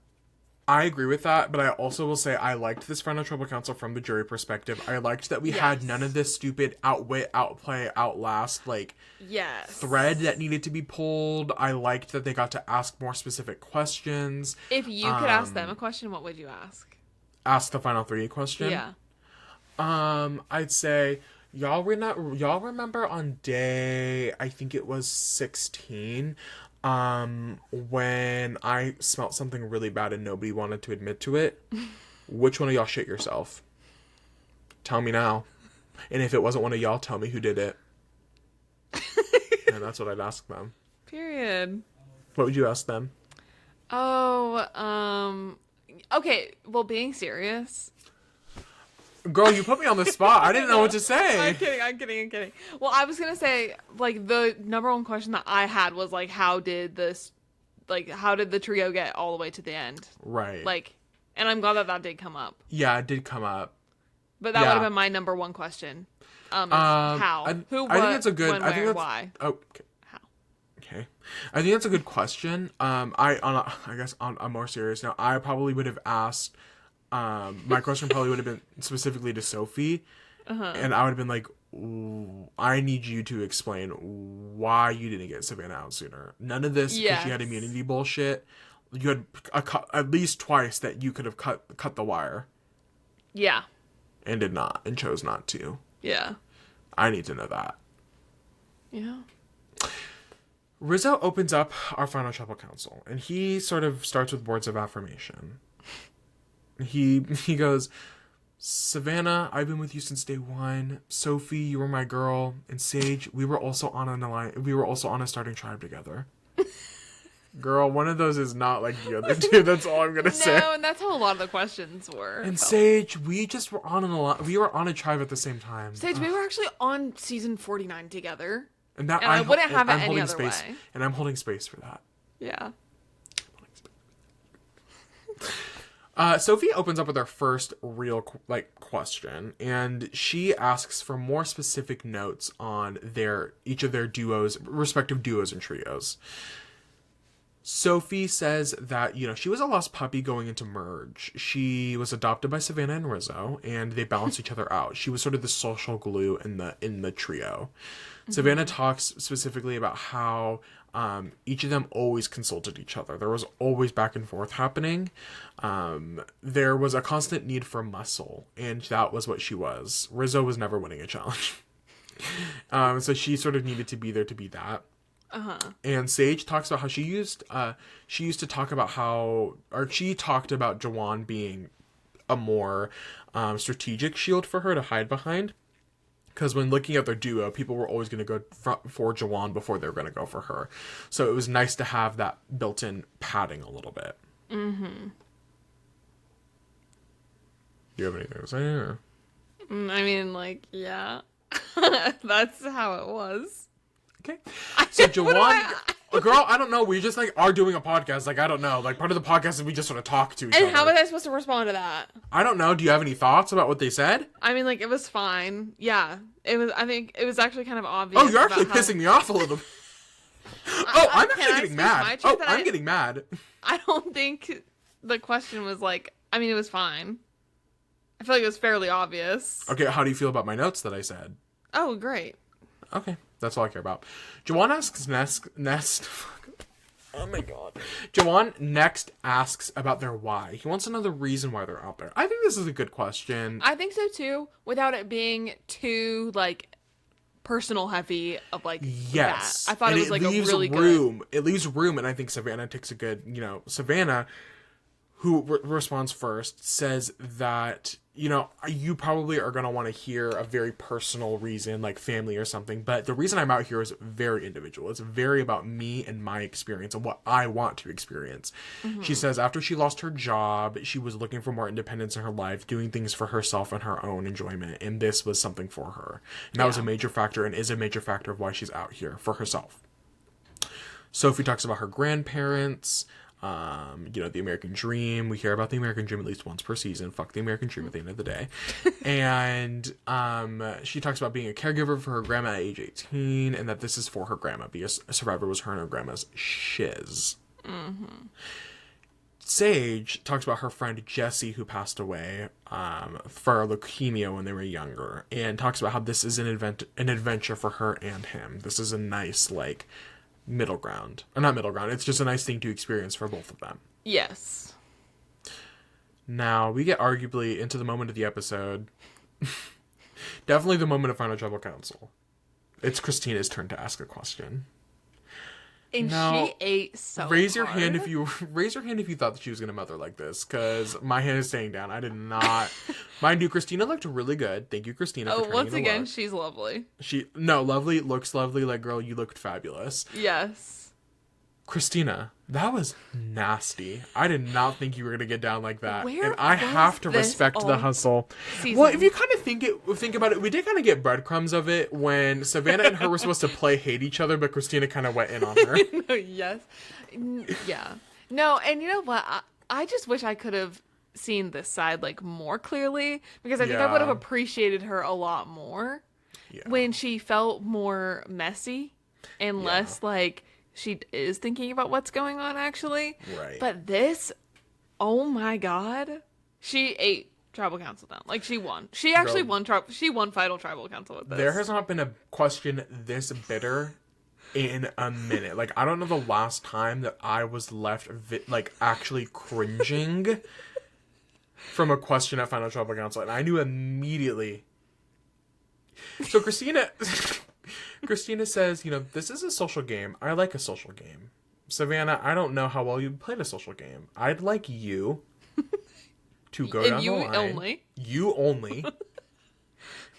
I agree with that, but I also will say I liked this Final Tribal Council from the jury perspective. I liked that we had none of this stupid outwit, outplay, outlast, thread that needed to be pulled. I liked that they got to ask more specific questions. If you could ask them a question, what would you ask? Ask the final 3 question? Yeah. I'd say, y'all remember on day, I think it was 16, when I smelt something really bad and nobody wanted to admit to it? Which one of y'all shit yourself? Tell me now. And if it wasn't one of y'all, tell me who did it. And that's what I'd ask them. Period. What would you ask them? Oh, okay, well, being serious. Girl, you put me on the spot. I didn't know what to say. I'm kidding. Well, I was gonna say, the number one question that I had was, how did the trio get all the way to the end? Right. And I'm glad that did come up. Yeah, it did come up. But that would have been my number one question. How? Who, what, I think it's a good, when, I think where, that's, why? Oh, okay. How? Okay. I think that's a good question. I guess on a more serious note, I probably would have asked, my question probably would have been specifically to Sophie, and I would have been like, I need you to explain why you didn't get Savannah out sooner. None of this because she had immunity bullshit. You had at least twice that you could have cut the wire. Yeah. and did not and chose not to. Yeah. I need to know that. Yeah. Rizzo opens up our final tribal council, and he sort of starts with words of affirmation. He goes, Savannah, I've been with you since day one. Sophie, you were my girl. And Sage, we were also on an alliance. We were also on a starting tribe together. Girl, one of those is not like the other two. That's all I'm gonna say. No, and that's how a lot of the questions were. And Sage, we just were on we were on a tribe at the same time. Sage, we were actually on season 49 together. And that I wouldn't have it I'm any holding other space, way. and I'm holding space for that. Yeah. Sophie opens up with our first real question, and she asks for more specific notes on each of their respective duos and trios. Sophie says that, she was a lost puppy going into Merge. She was adopted by Savannah and Rizzo, and they balanced each other out. She was sort of the social glue in the trio. Mm-hmm. Savannah talks specifically about how each of them always consulted each other. There was always back and forth happening. There was a constant need for muscle, and that was what she was. Rizzo was never winning a challenge. So she sort of needed to be there to be that. Uh-huh. And Sage talks about how she used to talk about she talked about Jawan being a more strategic shield for her to hide behind. Because when looking at their duo, people were always going to go for Jawan before they were going to go for her. So it was nice to have that built-in padding a little bit. Mm-hmm. Do you have anything to say? Or? I mean, yeah. That's how it was. Okay. So Jawan... Girl, I don't know. We just, are doing a podcast. I don't know. Part of the podcast is we just sort of talk to each other. And how was I supposed to respond to that? I don't know. Do you have any thoughts about what they said? I mean, it was fine. Yeah. I think it was actually kind of obvious. Oh, you're actually pissing me off a little bit. I'm actually getting mad. I'm getting mad. I don't think the question was I mean, it was fine. I feel like it was fairly obvious. Okay, how do you feel about my notes that I said? Oh, great. Okay, that's all I care about. Jawan asks next. Oh my god. Jawan next asks about their why. He wants to know the reason why they're out there. I think this is a good question. I think so too, without it being too personal heavy of yes. That. I thought it was a really good. It leaves room, and I think Savannah takes a good. Savannah, who responds first, says that, you probably are going to want to hear a very personal reason, like family or something. But the reason I'm out here is very individual. It's very about me and my experience and what I want to experience. Mm-hmm. She says after she lost her job, she was looking for more independence in her life, doing things for herself and her own enjoyment. And this was something for her. And that was a major factor and is a major factor of why she's out here for herself. Sophie talks about her grandparents. The American dream. We hear about the American dream at least once per season. Fuck the American dream at the end of the day. And she talks about being a caregiver for her grandma at age 18, and that this is for her grandma because Survivor was her and her grandma's shiz. Mm-hmm. Sage talks about her friend Jessie, who passed away for leukemia when they were younger, and talks about how this is an adventure for her and him. This is a nice middle ground. Or not middle ground. It's just a nice thing to experience for both of them. Yes. Now, we get arguably into the moment of the episode. Definitely the moment of Final Tribal Council. It's Christina's turn to ask a question. And now, she ate so raise hard. Your hand if you thought that she was gonna mother like this, because my hand is staying down. I did not. Mind you, Christina looked really good. Thank you, Christina. For once again, she's lovely. Lovely, looks lovely. Girl, you looked fabulous. Yes. Christina, that was nasty. I did not think you were gonna get down like that. Where and I have to respect the hustle. Season? Well, if you kind of think about it, we did kind of get breadcrumbs of it when Savannah and her were supposed to hate each other, but Christina kind of went in on her. Yes. Yeah. No, and you know what? I just wish I could have seen this side more clearly, because I think I would have appreciated her a lot more when she felt more messy and less she is thinking about what's going on, actually. Right. But this, oh my god, she ate Tribal Council down. She won. She actually won. She won Final Tribal Council with this. There has not been a question this bitter in a minute. I don't know the last time that I was left actually cringing from a question at Final Trouble Council, and I knew immediately. So Christina says, this is a social game. I like a social game. Savannah, I don't know how well you played a social game. I'd like you to go down the line. You only.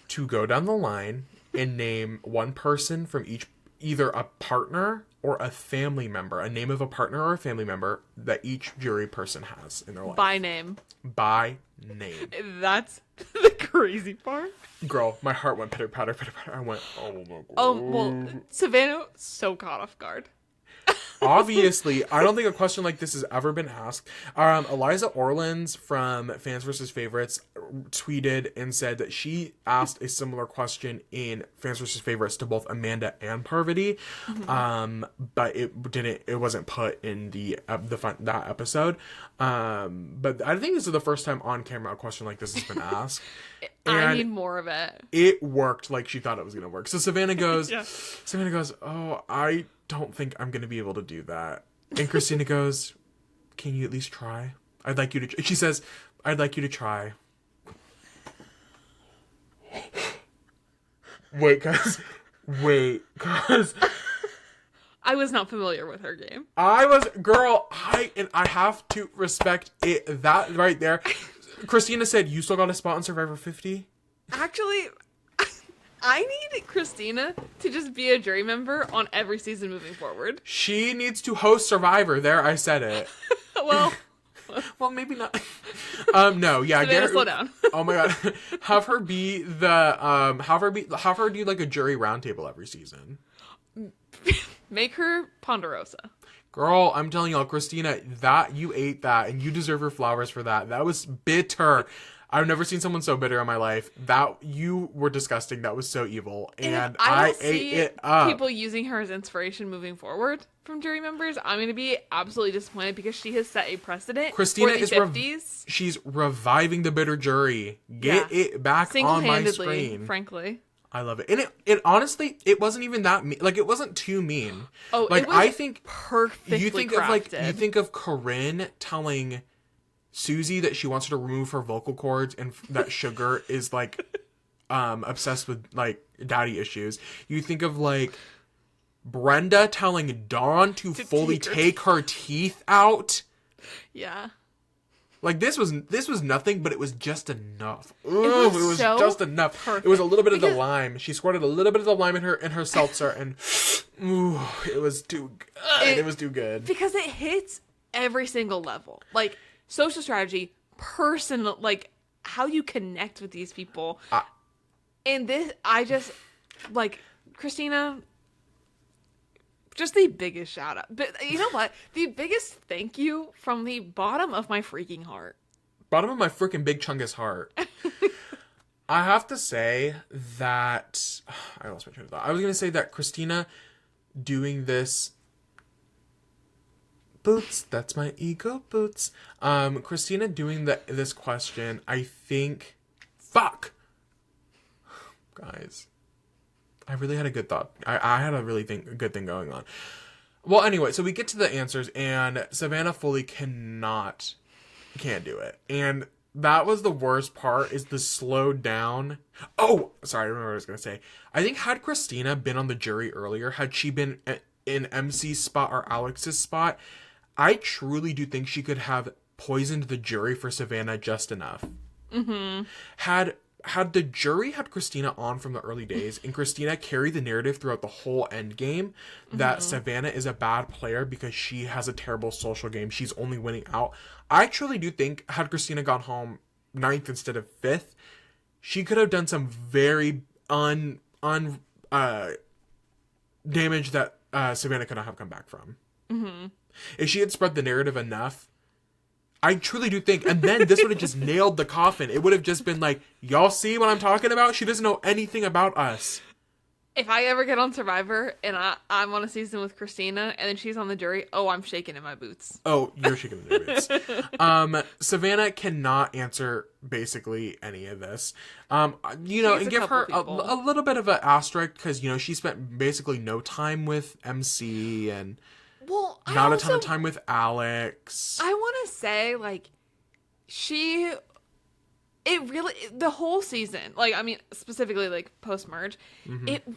To go down the line and name one person from each, either a partner or a family member, a name of a partner or a family member that each jury person has in their life. By name. That's the crazy part. Girl, my heart went pitter patter, pitter patter. I went, oh my god. Well, Savannah so caught off guard. Obviously, I don't think a question like this has ever been asked. Eliza Orleans from Fans vs. Favorites tweeted and said that she asked a similar question in Fans vs. Favorites to both Amanda and Parvati, but it wasn't put in that episode. But I think this is the first time on camera a question like this has been asked. I need more of it. It worked like she thought it was going to work. So Savannah goes, oh, I don't think I'm going to be able to do that. And Christina goes, can you at least try? She says, I'd like you to try. Wait, cause I was not familiar with her game. I have to respect it. That right there. Christina said, you still got a spot on Survivor 50? Actually, I need Christina to just be a jury member on every season moving forward. She needs to host Survivor. There, I said it. Well, maybe not. No, yeah. Savannah, slow down. Oh my god, have her be the have her do like a jury roundtable every season. Make her Ponderosa. Girl, I'm telling y'all, Christina, that you ate that and you deserve your flowers for that. That was bitter. I've never seen someone so bitter in my life. That you were disgusting. That was so evil. And I ate it up. People using her as inspiration moving forward from jury members, I'm going to be absolutely disappointed because she has set a precedent. Christina for the is 50s. She's reviving the bitter jury. Get it back on my screen. Frankly. I love it. And it honestly, it wasn't even that mean. Like, it wasn't too mean. Oh, like, it was I think perfectly crafted. You think of Corinne telling Susie that she wants her to remove her vocal cords and that Sugar is like obsessed with like daddy issues. You think of like Brenda telling Dawn to fully take her teeth out. Yeah. Like this was nothing, but it was just enough. Ooh, it was so just enough. perfect. It was a little bit of the lime. She squirted a little bit of the lime in her seltzer, and ooh, it was too good. It was too good because it hits every single level. Like social strategy, personal, like how you connect with these people. And this, I just like Christina. Just the biggest shout out. But you know what? The biggest thank you from the bottom of my freaking heart. Bottom of my freaking big chungus heart. I have to say that I lost my train of thought. I was gonna say that Christina doing this boots, that's my ego boots. Christina doing this question, I think guys. I really had a good thought. I had a really good thing going on. Well, anyway, so we get to the answers, and Savannah fully can't do it. And that was the worst part, is the slowed down. Oh, sorry, I remember what I was going to say. I think had Christina been on the jury earlier, had she been in MC's spot or Alex's spot, I truly do think she could have poisoned the jury for Savannah just enough. Mm-hmm. Had the jury had Christina on from the early days and Christina carried the narrative throughout the whole end game that Savannah is a bad player because she has a terrible social game, she's only winning out, I truly do think had Christina gone home 9th instead of 5th, she could have done some very damage that Savannah could not have come back from. Mm-hmm. If she had spread the narrative enough, I truly do think, and then this would have just nailed the coffin. It would have just been like, y'all see what I'm talking about? She doesn't know anything about us. If I ever get on Survivor and I'm on a season with Christina and then she's on the jury, I'm shaking in my boots. Oh, you're shaking in your boots. Savannah cannot answer basically any of this. And give her a little bit of an asterisk because, she spent basically no time with MC and... Not a ton of time with Alex. I want to say, like, she It really, the whole season, like, I mean, specifically, like, post-merge,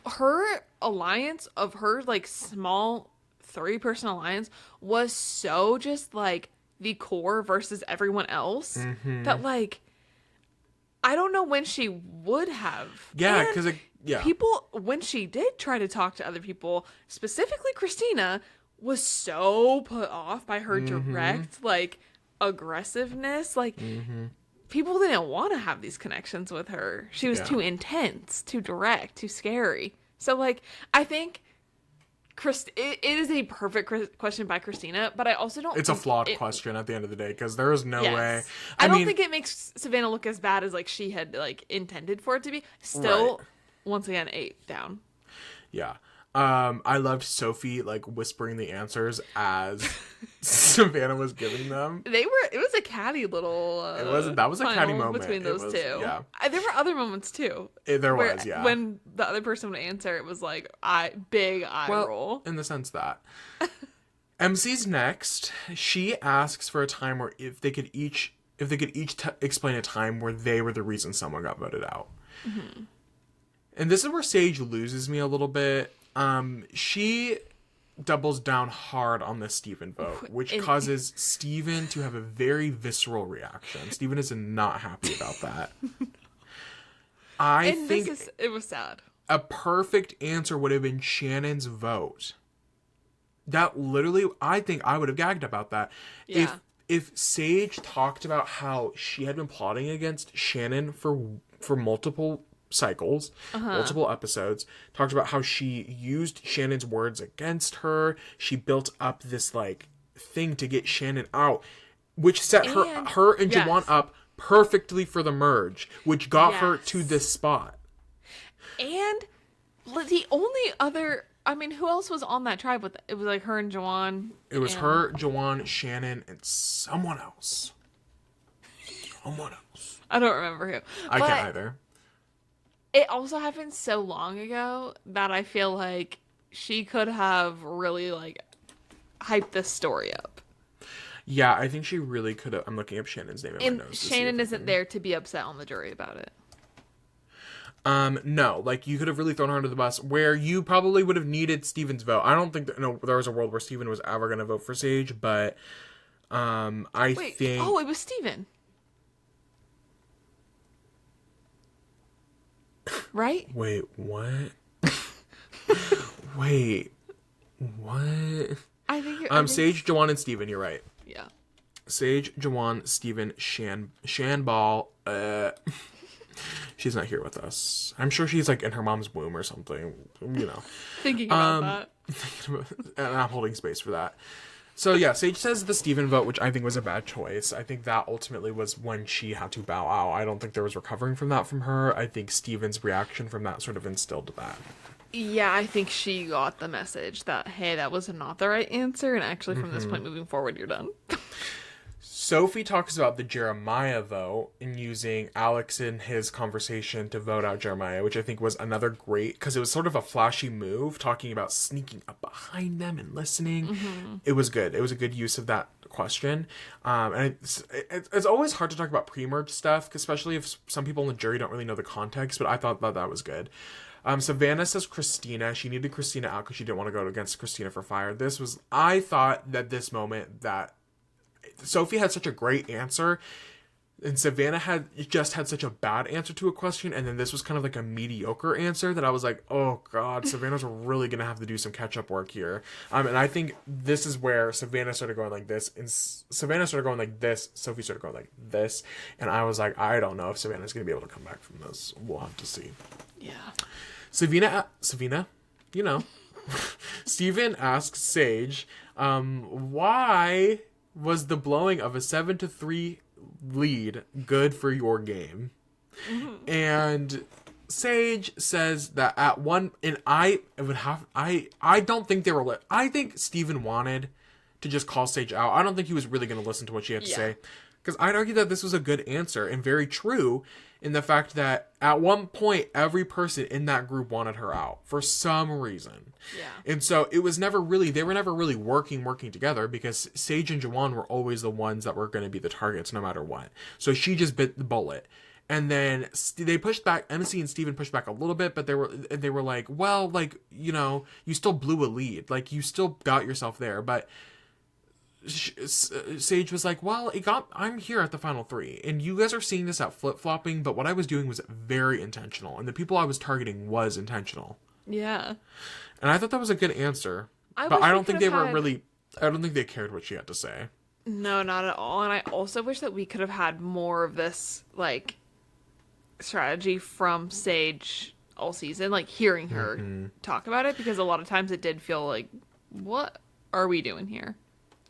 her alliance of her, like, small 3-person alliance was so just, like, the core versus everyone else that, like, I don't know when she would have. Yeah, because, People, when she did try to talk to other people, specifically Christina, was so put off by her direct, like, aggressiveness. Like, people didn't want to have these connections with her. She was too intense, too direct, too scary. So, like, I think it is a perfect question by Christina, but I also don't It's a flawed question at the end of the day, because there is no way. I don't think it makes Savannah look as bad as, like, she had, like, intended for it to be. Still, once again, 8 down. Yeah. I loved Sophie, like, whispering the answers as Savannah was giving them. It was a catty little that was a catty moment between those two. Yeah. There were other moments too. There was, yeah. When the other person would answer, it was like big eye roll. In the sense that MC's next, she asks for a time where if they could each explain a time where they were the reason someone got voted out. And this is where Sage loses me a little bit. She doubles down hard on the Steven vote, which causes Steven to have a very visceral reaction. Steven is not happy about that. I think it was sad. A perfect answer would have been Shannon's vote. That literally, I think I would have gagged about that. Yeah. If Sage talked about how she had been plotting against Shannon for multiple cycles, multiple episodes, talked about how she used Shannon's words against her, she built up this, like, thing to get Shannon out, which set her and Juwan up perfectly for the merge, which got her to this spot. And the only other, I mean, who else was on that tribe with it? It was like her and Juwan. It was her, Juwan, Shannon, and someone else. I don't remember who. I can't either. It also happened so long ago that I feel like she could have really, like, hyped this story up. Yeah, I think she really could have. I'm looking up Shannon's name in my notes. Shannon isn't there to be upset on the jury about it. No, like, you could have really thrown her under the bus, where you probably would have needed Steven's vote. I don't think there was a world where Steven was ever going to vote for Sage, but I think... Oh, it was Steven. Right? Wait, what? Wait, what? I think Sage, Juwan, and Steven, you're right. Yeah. Sage, Juwan, Steven, Shanball, she's not here with us. I'm sure she's, like, in her mom's womb or something, you know. Thinking about that. And I'm holding space for that. So, yeah, Sage says the Steven vote, which I think was a bad choice. I think that ultimately was when she had to bow out. I don't think there was recovering from that from her. I think Steven's reaction from that sort of instilled that. Yeah, I think she got the message that, hey, that was not the right answer, and actually from this point moving forward, you're done. Sophie talks about the Jeremiah vote and using Alex in his conversation to vote out Jeremiah, which I think was another great, because it was sort of a flashy move, talking about sneaking up behind them and listening. It was good. It was a good use of that question. And it's always hard to talk about pre-merge stuff, especially if some people in the jury don't really know the context, but I thought that was good. Savannah says Christina. She needed Christina out because she didn't want to go against Christina for fire. I thought that this moment that Sophie had such a great answer, and Savannah had such a bad answer to a question, and then this was kind of like a mediocre answer that I was like, oh god, Savannah's really gonna have to do some catch-up work here. And I think this is where Savannah started going like this, and Savannah started going like this, Sophie started going like this, and I was like, I don't know if Savannah's gonna be able to come back from this. We'll have to see. Yeah. Savannah, you know. Steven asks Sage, why was the blowing of a 7-3 lead good for your game? And Sage says that at one, and I don't think they were lit. I think Steven wanted to just call Sage out. I don't think he was really going to listen to what she had to say. Because I'd argue that this was a good answer and very true in the fact that at one point, every person in that group wanted her out for some reason. Yeah. And so they were never really working together, because Sage and Juwan were always the ones that were going to be the targets no matter what. So she just bit the bullet. And then they pushed back. MC and Steven pushed back a little bit, but they were like, well, like, you know, you still blew a lead. Like, you still got yourself there. But Sage was like, well, I'm here at the final 3, and you guys are seeing this out flip-flopping, but what I was doing was very intentional, and the people I was targeting was intentional. Yeah. And I thought that was a good answer. But I don't think they were really... I don't think they cared what she had to say. No, not at all. And I also wish that we could have had more of this, like, strategy from Sage all season, like, hearing her talk about it, because a lot of times it did feel like, what are we doing here?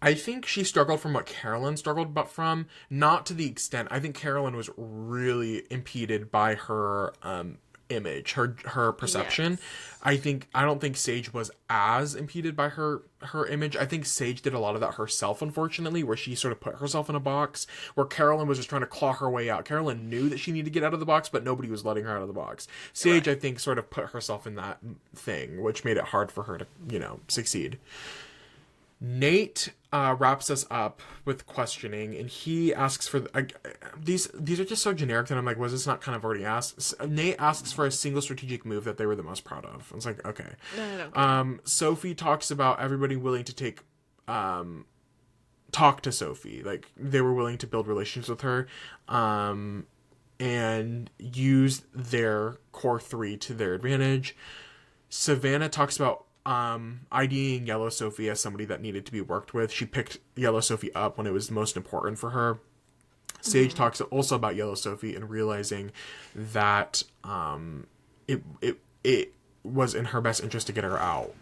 I think she struggled from what Carolyn struggled from, not to the extent. I think Carolyn was really impeded by her image, her perception. Yes. I don't think Sage was as impeded by her image. I think Sage did a lot of that herself, unfortunately, where she sort of put herself in a box, where Carolyn was just trying to claw her way out. Carolyn knew that she needed to get out of the box, but nobody was letting her out of the box. Sage, right. I think, sort of put herself in that thing, which made it hard for her to, you know, succeed. Nate wraps us up with questioning, and he asks for these are just so generic that I'm like, was this not kind of already asked? Nate asks for a single strategic move that they were the most proud of. I was like, okay. No, I don't care. Sophie talks about everybody willing to talk to Sophie, like they were willing to build relationships with her, and use their core 3 to their advantage. Savannah talks about IDing Yellow Sophie as somebody that needed to be worked with. She picked Yellow Sophie up when it was most important for her. Sage talks also about Yellow Sophie and realizing that it was in her best interest to get her out,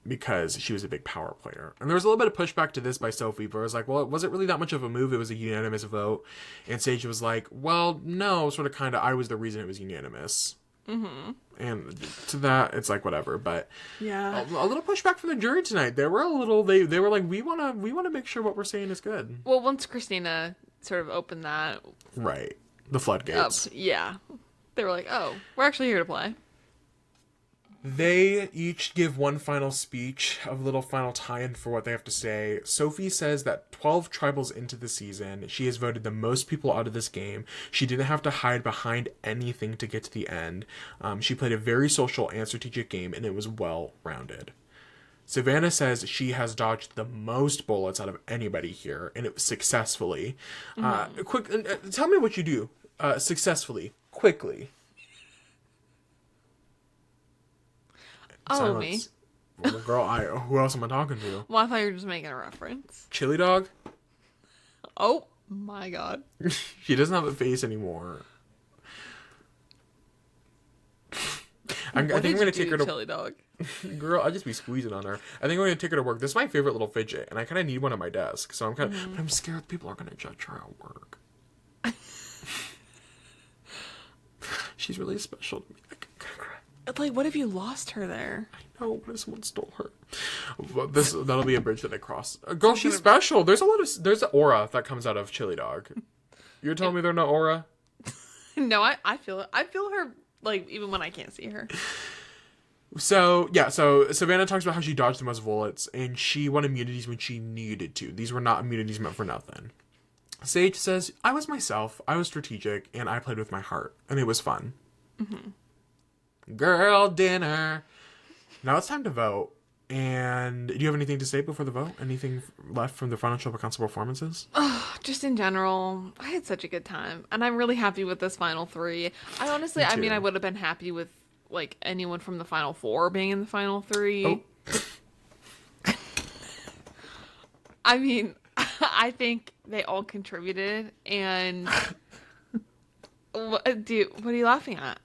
because she was a big power player. And there was a little bit of pushback to this by Sophie, but it was like, well, it wasn't really that much of a move. It was a unanimous vote. And Sage was like, well, no, sort of kind of, I was the reason it was unanimous. Mm-hmm. And to that, it's like whatever. But yeah, a little pushback from the jury tonight. They were a little. They were like, we want to make sure what we're saying is good. Well, once Christina sort of opened that, right, the floodgates. Yeah, they were like, oh, we're actually here to play. They each give one final speech, a little final tie-in for what they have to say. Sophie says that 12 tribals into the season, she has voted the most people out of this game. She didn't have to hide behind anything to get to the end. She played a very social and strategic game, and it was well-rounded. Savannah says she has dodged the most bullets out of anybody here, and it was successfully. Tell me what you do successfully, quickly. Oh, Silence. Me? Well, girl, who else am I talking to? Well, I thought you were just making a reference. Chili dog? Oh, my God. She doesn't have a face anymore. I think I'm going to take her to... Chili dog? Girl, I'll just be squeezing on her. I think I'm going to take her to work. This is my favorite little fidget, and I kind of need one at my desk. So I'm kind of... But I'm scared people are going to judge her at work. She's really special to me. I can cry. Like, what if you lost her there? I know, but someone stole her. Well, that'll be a bridge that I cross. Girl, she's special. There's an aura that comes out of Chili Dog. You're telling me there's no aura? No, I feel it. I feel her, like, even when I can't see her. So Savannah talks about how she dodged the most bullets, and she won immunities when she needed to. These were not immunities meant for nothing. Sage says, I was myself, I was strategic, and I played with my heart, and it was fun. Mm-hmm. Girl dinner. Now it's time to vote. And do you have anything to say before the vote? Anything left from the Financial Council performances? Oh, just in general, I had such a good time. And I'm really happy with this final 3. I honestly, I mean, I would have been happy with, like, anyone from the final 4 being in the final 3. Oh. I mean, I think they all contributed. And what are you laughing at?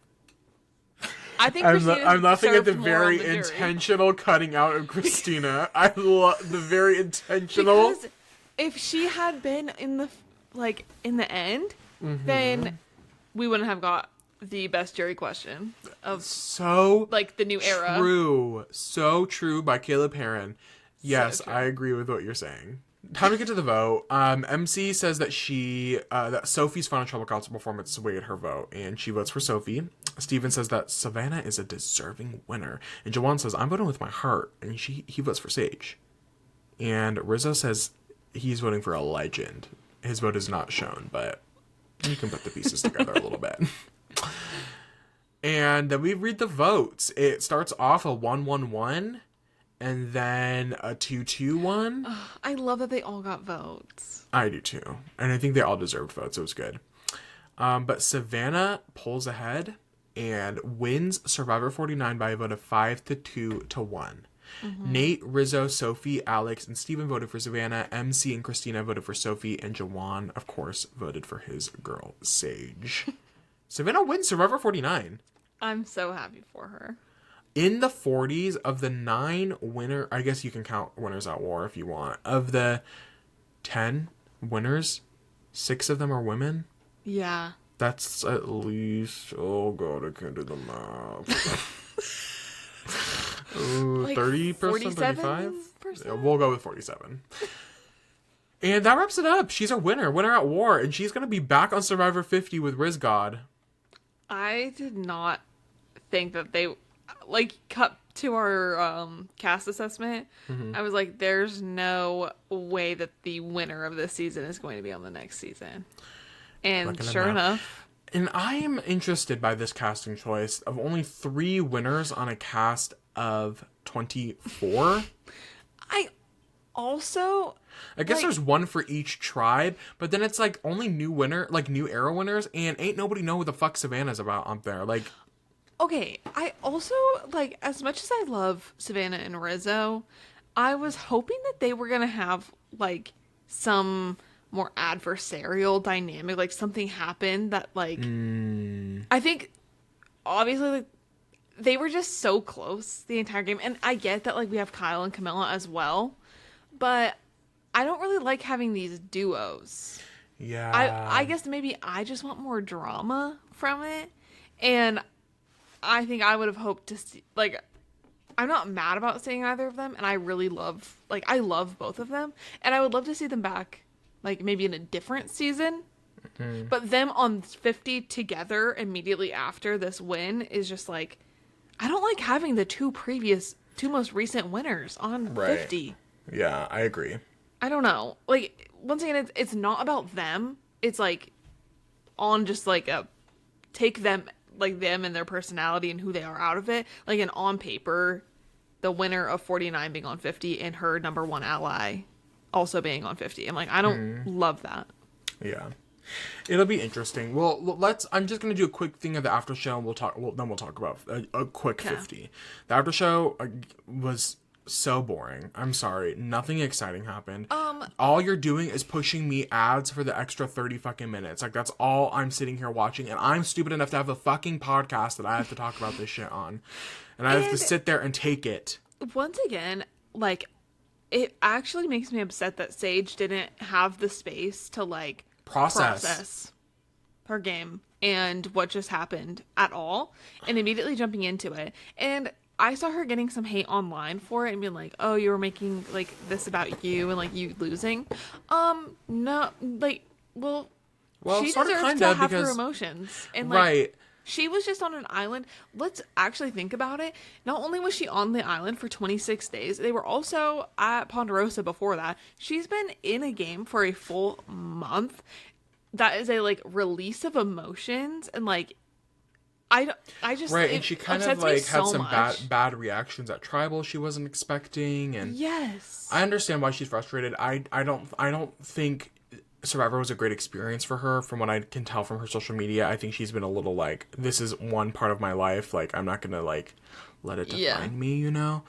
I think I'm laughing at the very intentional cutting out of Christina. I love the very intentional. Because if she had been in the end, then we wouldn't have got the best jury question of the new era. So true by Caleb Heron. Yes, so I agree with what you're saying. Time to get to the vote. MC says that that Sophie's Final Trouble Council performance swayed her vote, and she votes for Sophie. Steven says that Savannah is a deserving winner, and Jawan says, I'm voting with my heart, and he votes for Sage. And Rizzo says he's voting for a legend. His vote is not shown, but You can put the pieces together a little bit. And then we read the votes. It starts off a 1-1-1 and then a 2-2-1. I love that they all got votes. I do too. And I think they all deserved votes. It was good. But Savannah pulls ahead and wins Survivor 49 by a vote of 5-2-1. Nate, Rizzo, Sophie, Alex, and Steven voted for Savannah. MC and Christina voted for Sophie. And Jawan, of course, voted for his girl, Sage. Savannah wins Survivor 49. I'm so happy for her. In the 40s, of the 9 winner, I guess you can count winners at war if you want. Of the 10 winners, 6 of them are women. Yeah. That's at least, oh god, I can't do the math. Like 30%, 47%? 35%? Yeah, we'll go with 47. And that wraps it up. She's a winner at war, and she's going to be back on Survivor 50 with Riz God. I did not think that they, like, cut to our cast assessment. I was like, there's no way that the winner of this season is going to be on the next season. And sure enough. And I am interested by this casting choice of only 3 winners on a cast of 24. I guess there's one for each tribe, but then it's like only new era winners, and ain't nobody know who the fuck Savannah's about up there. Like, okay, I also, like, as much as I love Savannah and Rizzo, I was hoping that they were gonna have, like, some more adversarial dynamic, like something happened that, like, I think obviously, like, they were just so close the entire game, and I get that, like, we have Kyle and Camilla as well, but I don't really like having these duos. yeah, I guess maybe I just want more drama from it, and I think I would have hoped to see, like, I'm not mad about seeing either of them, and I really love, like, I love both of them, and I would love to see them back, like, maybe in a different season. But them on 50 together immediately after this win is just like, I don't like having the two most recent winners on 50. Yeah, I agree. I don't know. Like, once again, it's not about them. It's like on just like take them, like, them and their personality and who they are out of it. Like, and on paper, the winner of 49 being on 50 and her number 1 ally also being on 50. I'm like, I don't love that. Yeah. It'll be interesting. Well, I'm just going to do a quick thing of the after show, and then we'll talk about a quick 50. The after show was so boring. I'm sorry. Nothing exciting happened. All you're doing is pushing me ads for the extra 30 fucking minutes. Like, that's all I'm sitting here watching, and I'm stupid enough to have a fucking podcast that I have to talk about this shit on. And I have to sit there and take it. Once again, like, it actually makes me upset that Sage didn't have the space to, like, process her game and what just happened at all, and immediately jumping into it. And I saw her getting some hate online for it and being like, oh, you were making, like, this about you and, like, you losing. No, like, well she sort of, deserves kinda, to have because, her emotions. And, like, right. She was just on an island. Let's actually think about it. Not only was she on the island for 26 days, they were also at Ponderosa before that. She's been in a game for a full month. That is a, like, release of emotions, and, like, I just, right, and she kind of, like, had some much. bad reactions at Tribal she wasn't expecting, and yes, I understand why she's frustrated. I don't think Survivor was a great experience for her. From what I can tell from her social media, I think she's been a little like, this is one part of my life, like, I'm not gonna, like, let it define me, you know.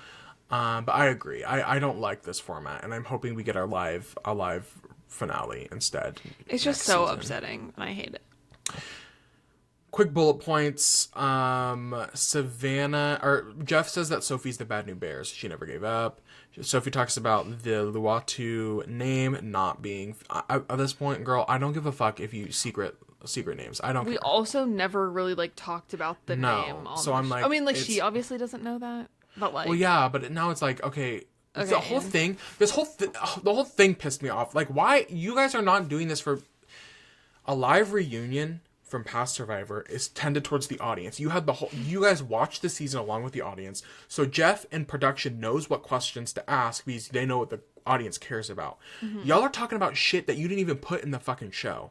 But I agree. I don't like this format, and I'm hoping we get a live finale instead. It's just so upsetting, and I hate it. Quick bullet points. Savannah, or Jeff says that Sophie's the bad new bears. She never gave up. Sophie talks about the Luatu name not being, at this point, girl, I don't give a fuck if you secret names. I don't care. We also never really, like, talked about the name. So I'm like, I mean, like, she obviously doesn't know that, but, like, well, yeah, but now it's like, okay. The whole thing, the whole thing pissed me off. Like, why you guys are not doing this for a live reunion from past Survivor is tended towards the audience. You guys watched the season along with the audience. So Jeff and production knows what questions to ask because they know what the audience cares about. Y'all are talking about shit that you didn't even put in the fucking show.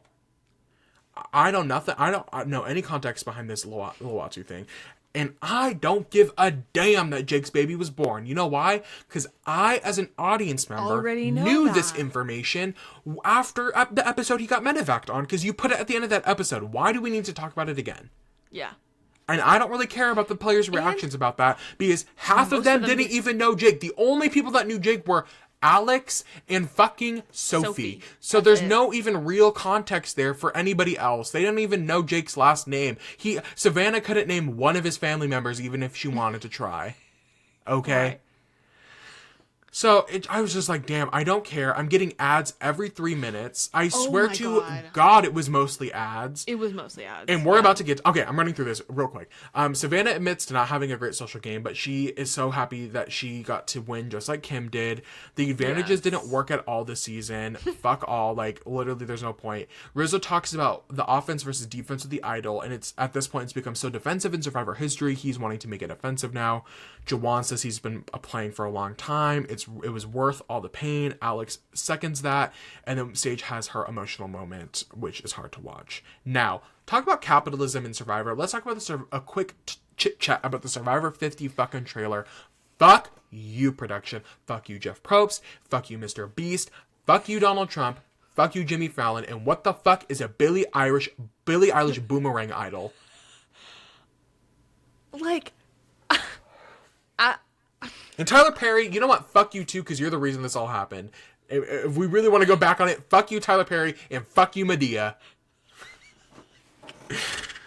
I know nothing. I don't know any context behind this Loatsu thing. And I don't give a damn that Jake's baby was born. You know why? Because I, as an audience member, Already know knew this that. information after the episode he got medevaced on, because you put it at the end of that episode. Why do we need to talk about it again? Yeah. And I don't really care about the players' reactions about that, because half of Most them of them didn't even know Jake. The only people that knew Jake were Alex and fucking Sophie. So That's there's it. no even real context there for anybody else. They don't even know Jake's last name. Savannah couldn't name one of his family members even if she wanted to try. Okay? Right. So I was just like, damn, I don't care. I'm getting ads every 3 minutes. I swear my to God. God it was mostly ads. It was mostly ads. And we're about to get... Okay, I'm running through this real quick. Savannah admits to not having a great social game, but she is so happy that she got to win just like Kim did. The advantages Yes. didn't work at all this season. Fuck all. Like, literally, there's no point. Rizzo talks about the offense versus defense of the idol, and it's at this point, it's become so defensive in Survivor history, he's wanting to make it offensive now. Jawan says he's been playing for a long time. It was worth all the pain. Alex seconds that. And then Sage has her emotional moment, which is hard to watch. Now, talk about capitalism in Survivor. Let's talk about a quick chit-chat about the Survivor 50 fucking trailer. Fuck you, production. Fuck you, Jeff Probst. Fuck you, Mr. Beast. Fuck you, Donald Trump. Fuck you, Jimmy Fallon. And what the fuck is a Billie Eilish boomerang idol? Like, And Tyler Perry, you know what? Fuck you too, because you're the reason this all happened. If we really want to go back on it, fuck you, Tyler Perry, and fuck you, Medea.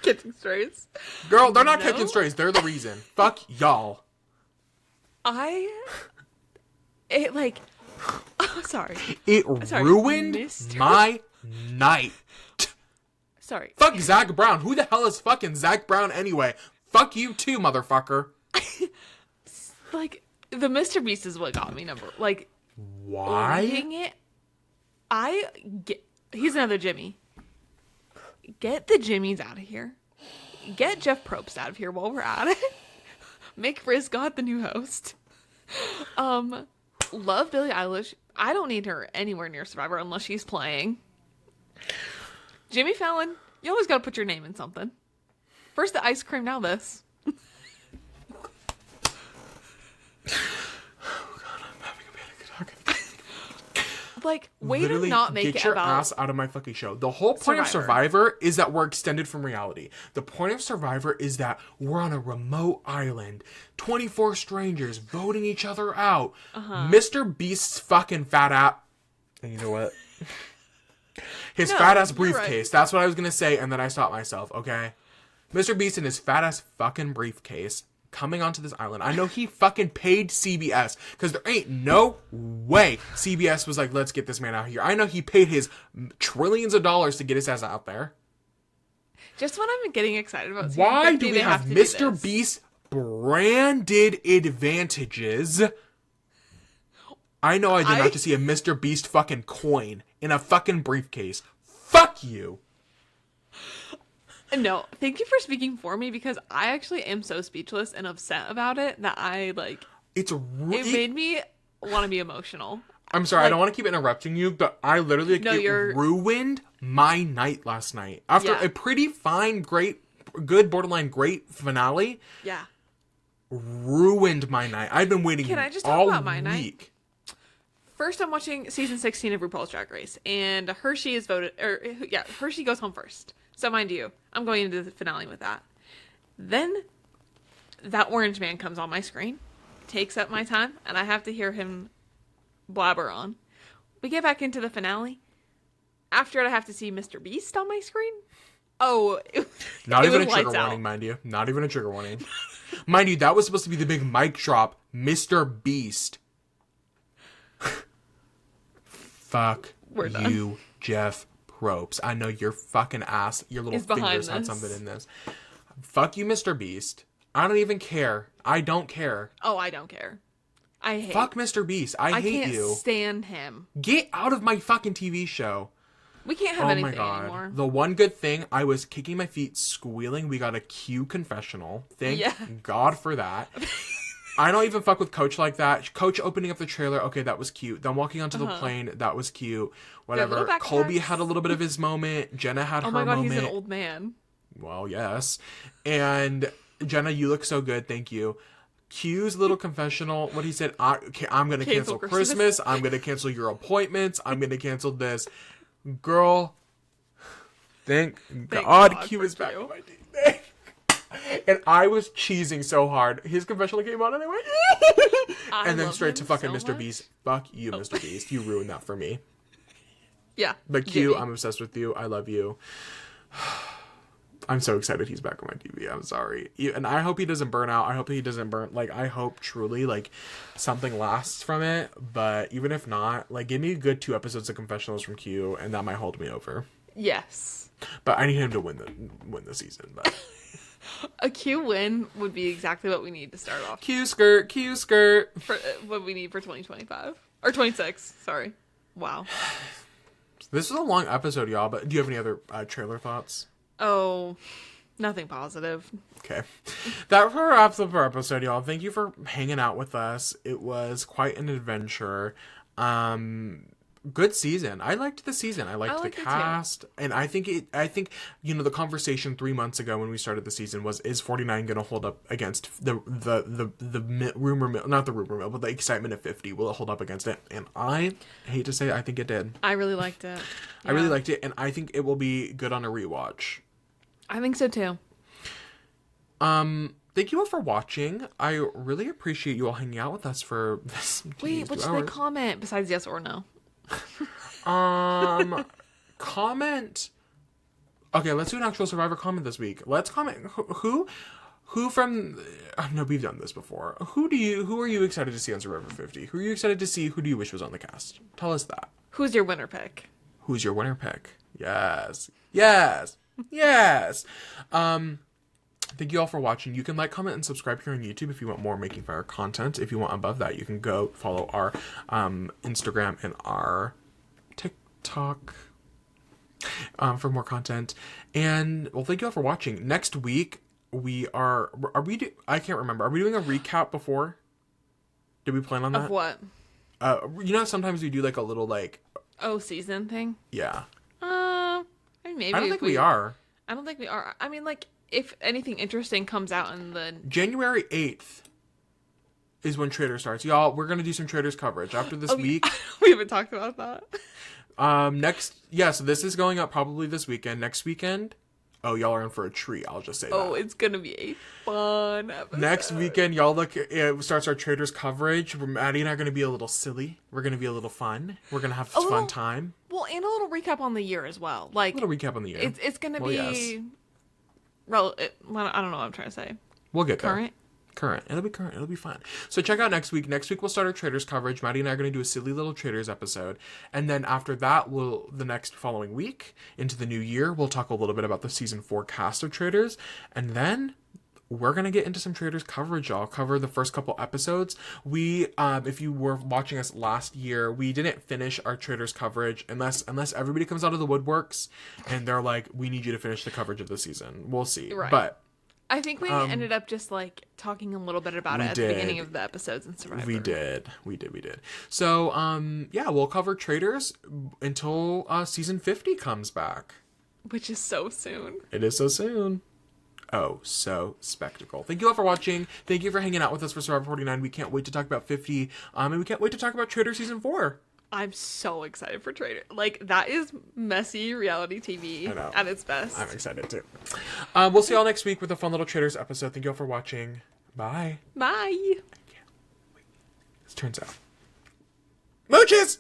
catching strays. Girl, they're not No. catching strays. They're the reason. Fuck y'all. Sorry. It Sorry, ruined Mr. my night. Sorry. Fuck Zach Brown. Who the hell is fucking Zach Brown anyway? Fuck you too, motherfucker. Like, the Mr. Beast is what got me Why? reading it. He's another Jimmy. Get the Jimmys out of here. Get Jeff Probst out of here while we're at it. Make Riz God the new host. Love Billie Eilish. I don't need her anywhere near Survivor unless she's playing. Jimmy Fallon, you always gotta put your name in something. First the ice cream, now this. Like, way Literally, to not make get it your about ass out of my fucking show. The whole point of Survivor is that we're extended from reality. The point of Survivor is that we're on a remote island. 24 strangers voting each other out. Mr. Beast's fucking fat ass. And you know what? His fat ass you're briefcase. right. That's what I was going to say, and then I stopped myself, okay? Mr. Beast and his fat ass fucking briefcase coming onto this island. I know he fucking paid CBS, because there ain't no way CBS was like, let's get this man out here. I know he paid his trillions of dollars to get his ass out there. Just when I'm getting excited about season Why 50, do we they have to do Mr. this. Beast branded advantages? I know I did not to see a Mr. Beast fucking coin in a fucking briefcase. Fuck you. No, thank you for speaking for me, because I actually am so speechless and upset about it that It made me want to be emotional. I'm sorry, I don't want to keep interrupting you, but I literally ruined my night last night. After a pretty fine, good, borderline great finale. Yeah. Ruined my night. I've been waiting Can I just all talk about my night? week. First, I'm watching season 16 of RuPaul's Drag Race, and Hershey Hershey goes home first. So mind you, I'm going into the finale with that. Then, that orange man comes on my screen, takes up my time, and I have to hear him blabber on. We get back into the finale. After it, I have to see Mr. Beast on my screen. Oh, Not it even a was trigger lights out. warning, mind you. Not even a trigger warning. Mind you, that was supposed to be the big mic drop. Mr. Beast. Fuck We're done. you, Jeff Probst. I know your fucking ass, your little Is behind fingers had this. something in this. Fuck you, Mr. Beast. I don't even care. I don't care. Oh, I don't care. I hate. Fuck Mr. Beast. I hate can't you. stand him. Get out of my fucking TV show. We can't have Oh my anything god. anymore. The one good thing, I was kicking my feet, squealing. We got a Q confessional. Thank Yeah. God for that. I don't even fuck with Coach like that. Coach opening up the trailer, okay, that was cute. Then walking onto the plane, that was cute. Whatever. Colby had a little bit of his moment. Jenna had her moment. Oh my god, he's an old man. Well, yes. And Jenna, you look so good. Thank you. Q's little confessional, what he said, I'm going to cancel Christmas. I'm going to cancel your appointments. I'm going to cancel this. Girl, thank God Q is back on my team. And I was cheesing so hard. His confessional came on and I went, and then straight to fucking Mr. Beast. Fuck you, Mr. Beast. You ruined that for me. Yeah. But Q, I'm obsessed with you. I love you. I'm so excited he's back on my TV. I'm sorry. And I hope he doesn't burn out. I hope he doesn't burn. Like, I hope truly, like, something lasts from it. But even if not, like, give me a good 2 episodes of confessionals from Q, and that might hold me over. Yes. But I need him to win the season. But a Q win would be exactly what we need to start off. Q skirt. For what we need for 2025. Or 26, sorry. Wow. This was a long episode, y'all, but do you have any other trailer thoughts? Oh, nothing positive. Okay. That wraps up our episode, y'all. Thank you for hanging out with us. It was quite an adventure. Good season. I liked the season. I liked the cast. And I think the conversation 3 months ago when we started the season was, is 49 going to hold up against the rumor mill, not the rumor mill, but the excitement of 50? Will it hold up against it? And I hate to say it, I think it did. I really liked it. Yeah. I really liked it, and I think it will be good on a rewatch. I think so too. Thank you all for watching. I really appreciate you all hanging out with us for this. Wait, what should they comment besides yes or no? Comment. Okay, let's do an actual Survivor comment this week. Let's comment who from. No, we've done this before. Who are you excited to see on Survivor 50? Who are you excited to see? Who do you wish was on the cast? Tell us that. Who's your winner pick? Who's your winner pick? Yes. Thank you all for watching. You can like, comment, and subscribe here on YouTube if you want more Making Fire content. If you want above that, you can go follow our Instagram and our TikTok for more content. And, well, thank you all for watching. Next week, I can't remember. Are we doing a recap before? Did we plan on that? Of what? Sometimes we do like a little like... Oh, season thing? Yeah. Maybe. I don't think we are. I don't think we are. I mean, like, if anything interesting comes out in the... January 8th is when Trader starts. Y'all, we're going to do some Traders coverage after this week. We haven't talked about that. So this is going up probably this weekend. Next weekend, y'all are in for a treat. I'll just say that. Oh, it's going to be a fun episode. Next weekend, y'all it starts our Traders coverage. Maddie and I are going to be a little silly. We're going to be a little fun. We're going to have a fun time. Well, and a little recap on the year as well. Like, a little recap on the year. It's going to be... Yes. I don't know what I'm trying to say. We'll get there. Current. It'll be current. It'll be fun. So check out next week. Next week we'll start our Traders coverage. Maddie and I are going to do a silly little Traders episode. And then after that, the next following week into the new year, we'll talk a little bit about the season 4 cast of Traders. And then we're going to get into some Traders coverage. I'll cover the first couple episodes. We, if you were watching us last year, we didn't finish our Traders coverage unless everybody comes out of the woodworks and they're like, we need you to finish the coverage of the season. We'll see. Right. But I think we ended up just like talking a little bit about it at the beginning of the episodes in Survivor. We did. So, we'll cover Traders until season 50 comes back. Which is so soon. It is so soon. Oh, so spectacle. Thank you all for watching. Thank you for hanging out with us for Survivor 49. We can't wait to talk about 50. And we can't wait to talk about Trader Season 4. I'm so excited for Trader. Like, that is messy reality TV at its best. I'm excited too. We'll see y'all next week with a fun little Traders episode. Thank you all for watching. Bye. Bye. This turns out. Mooches!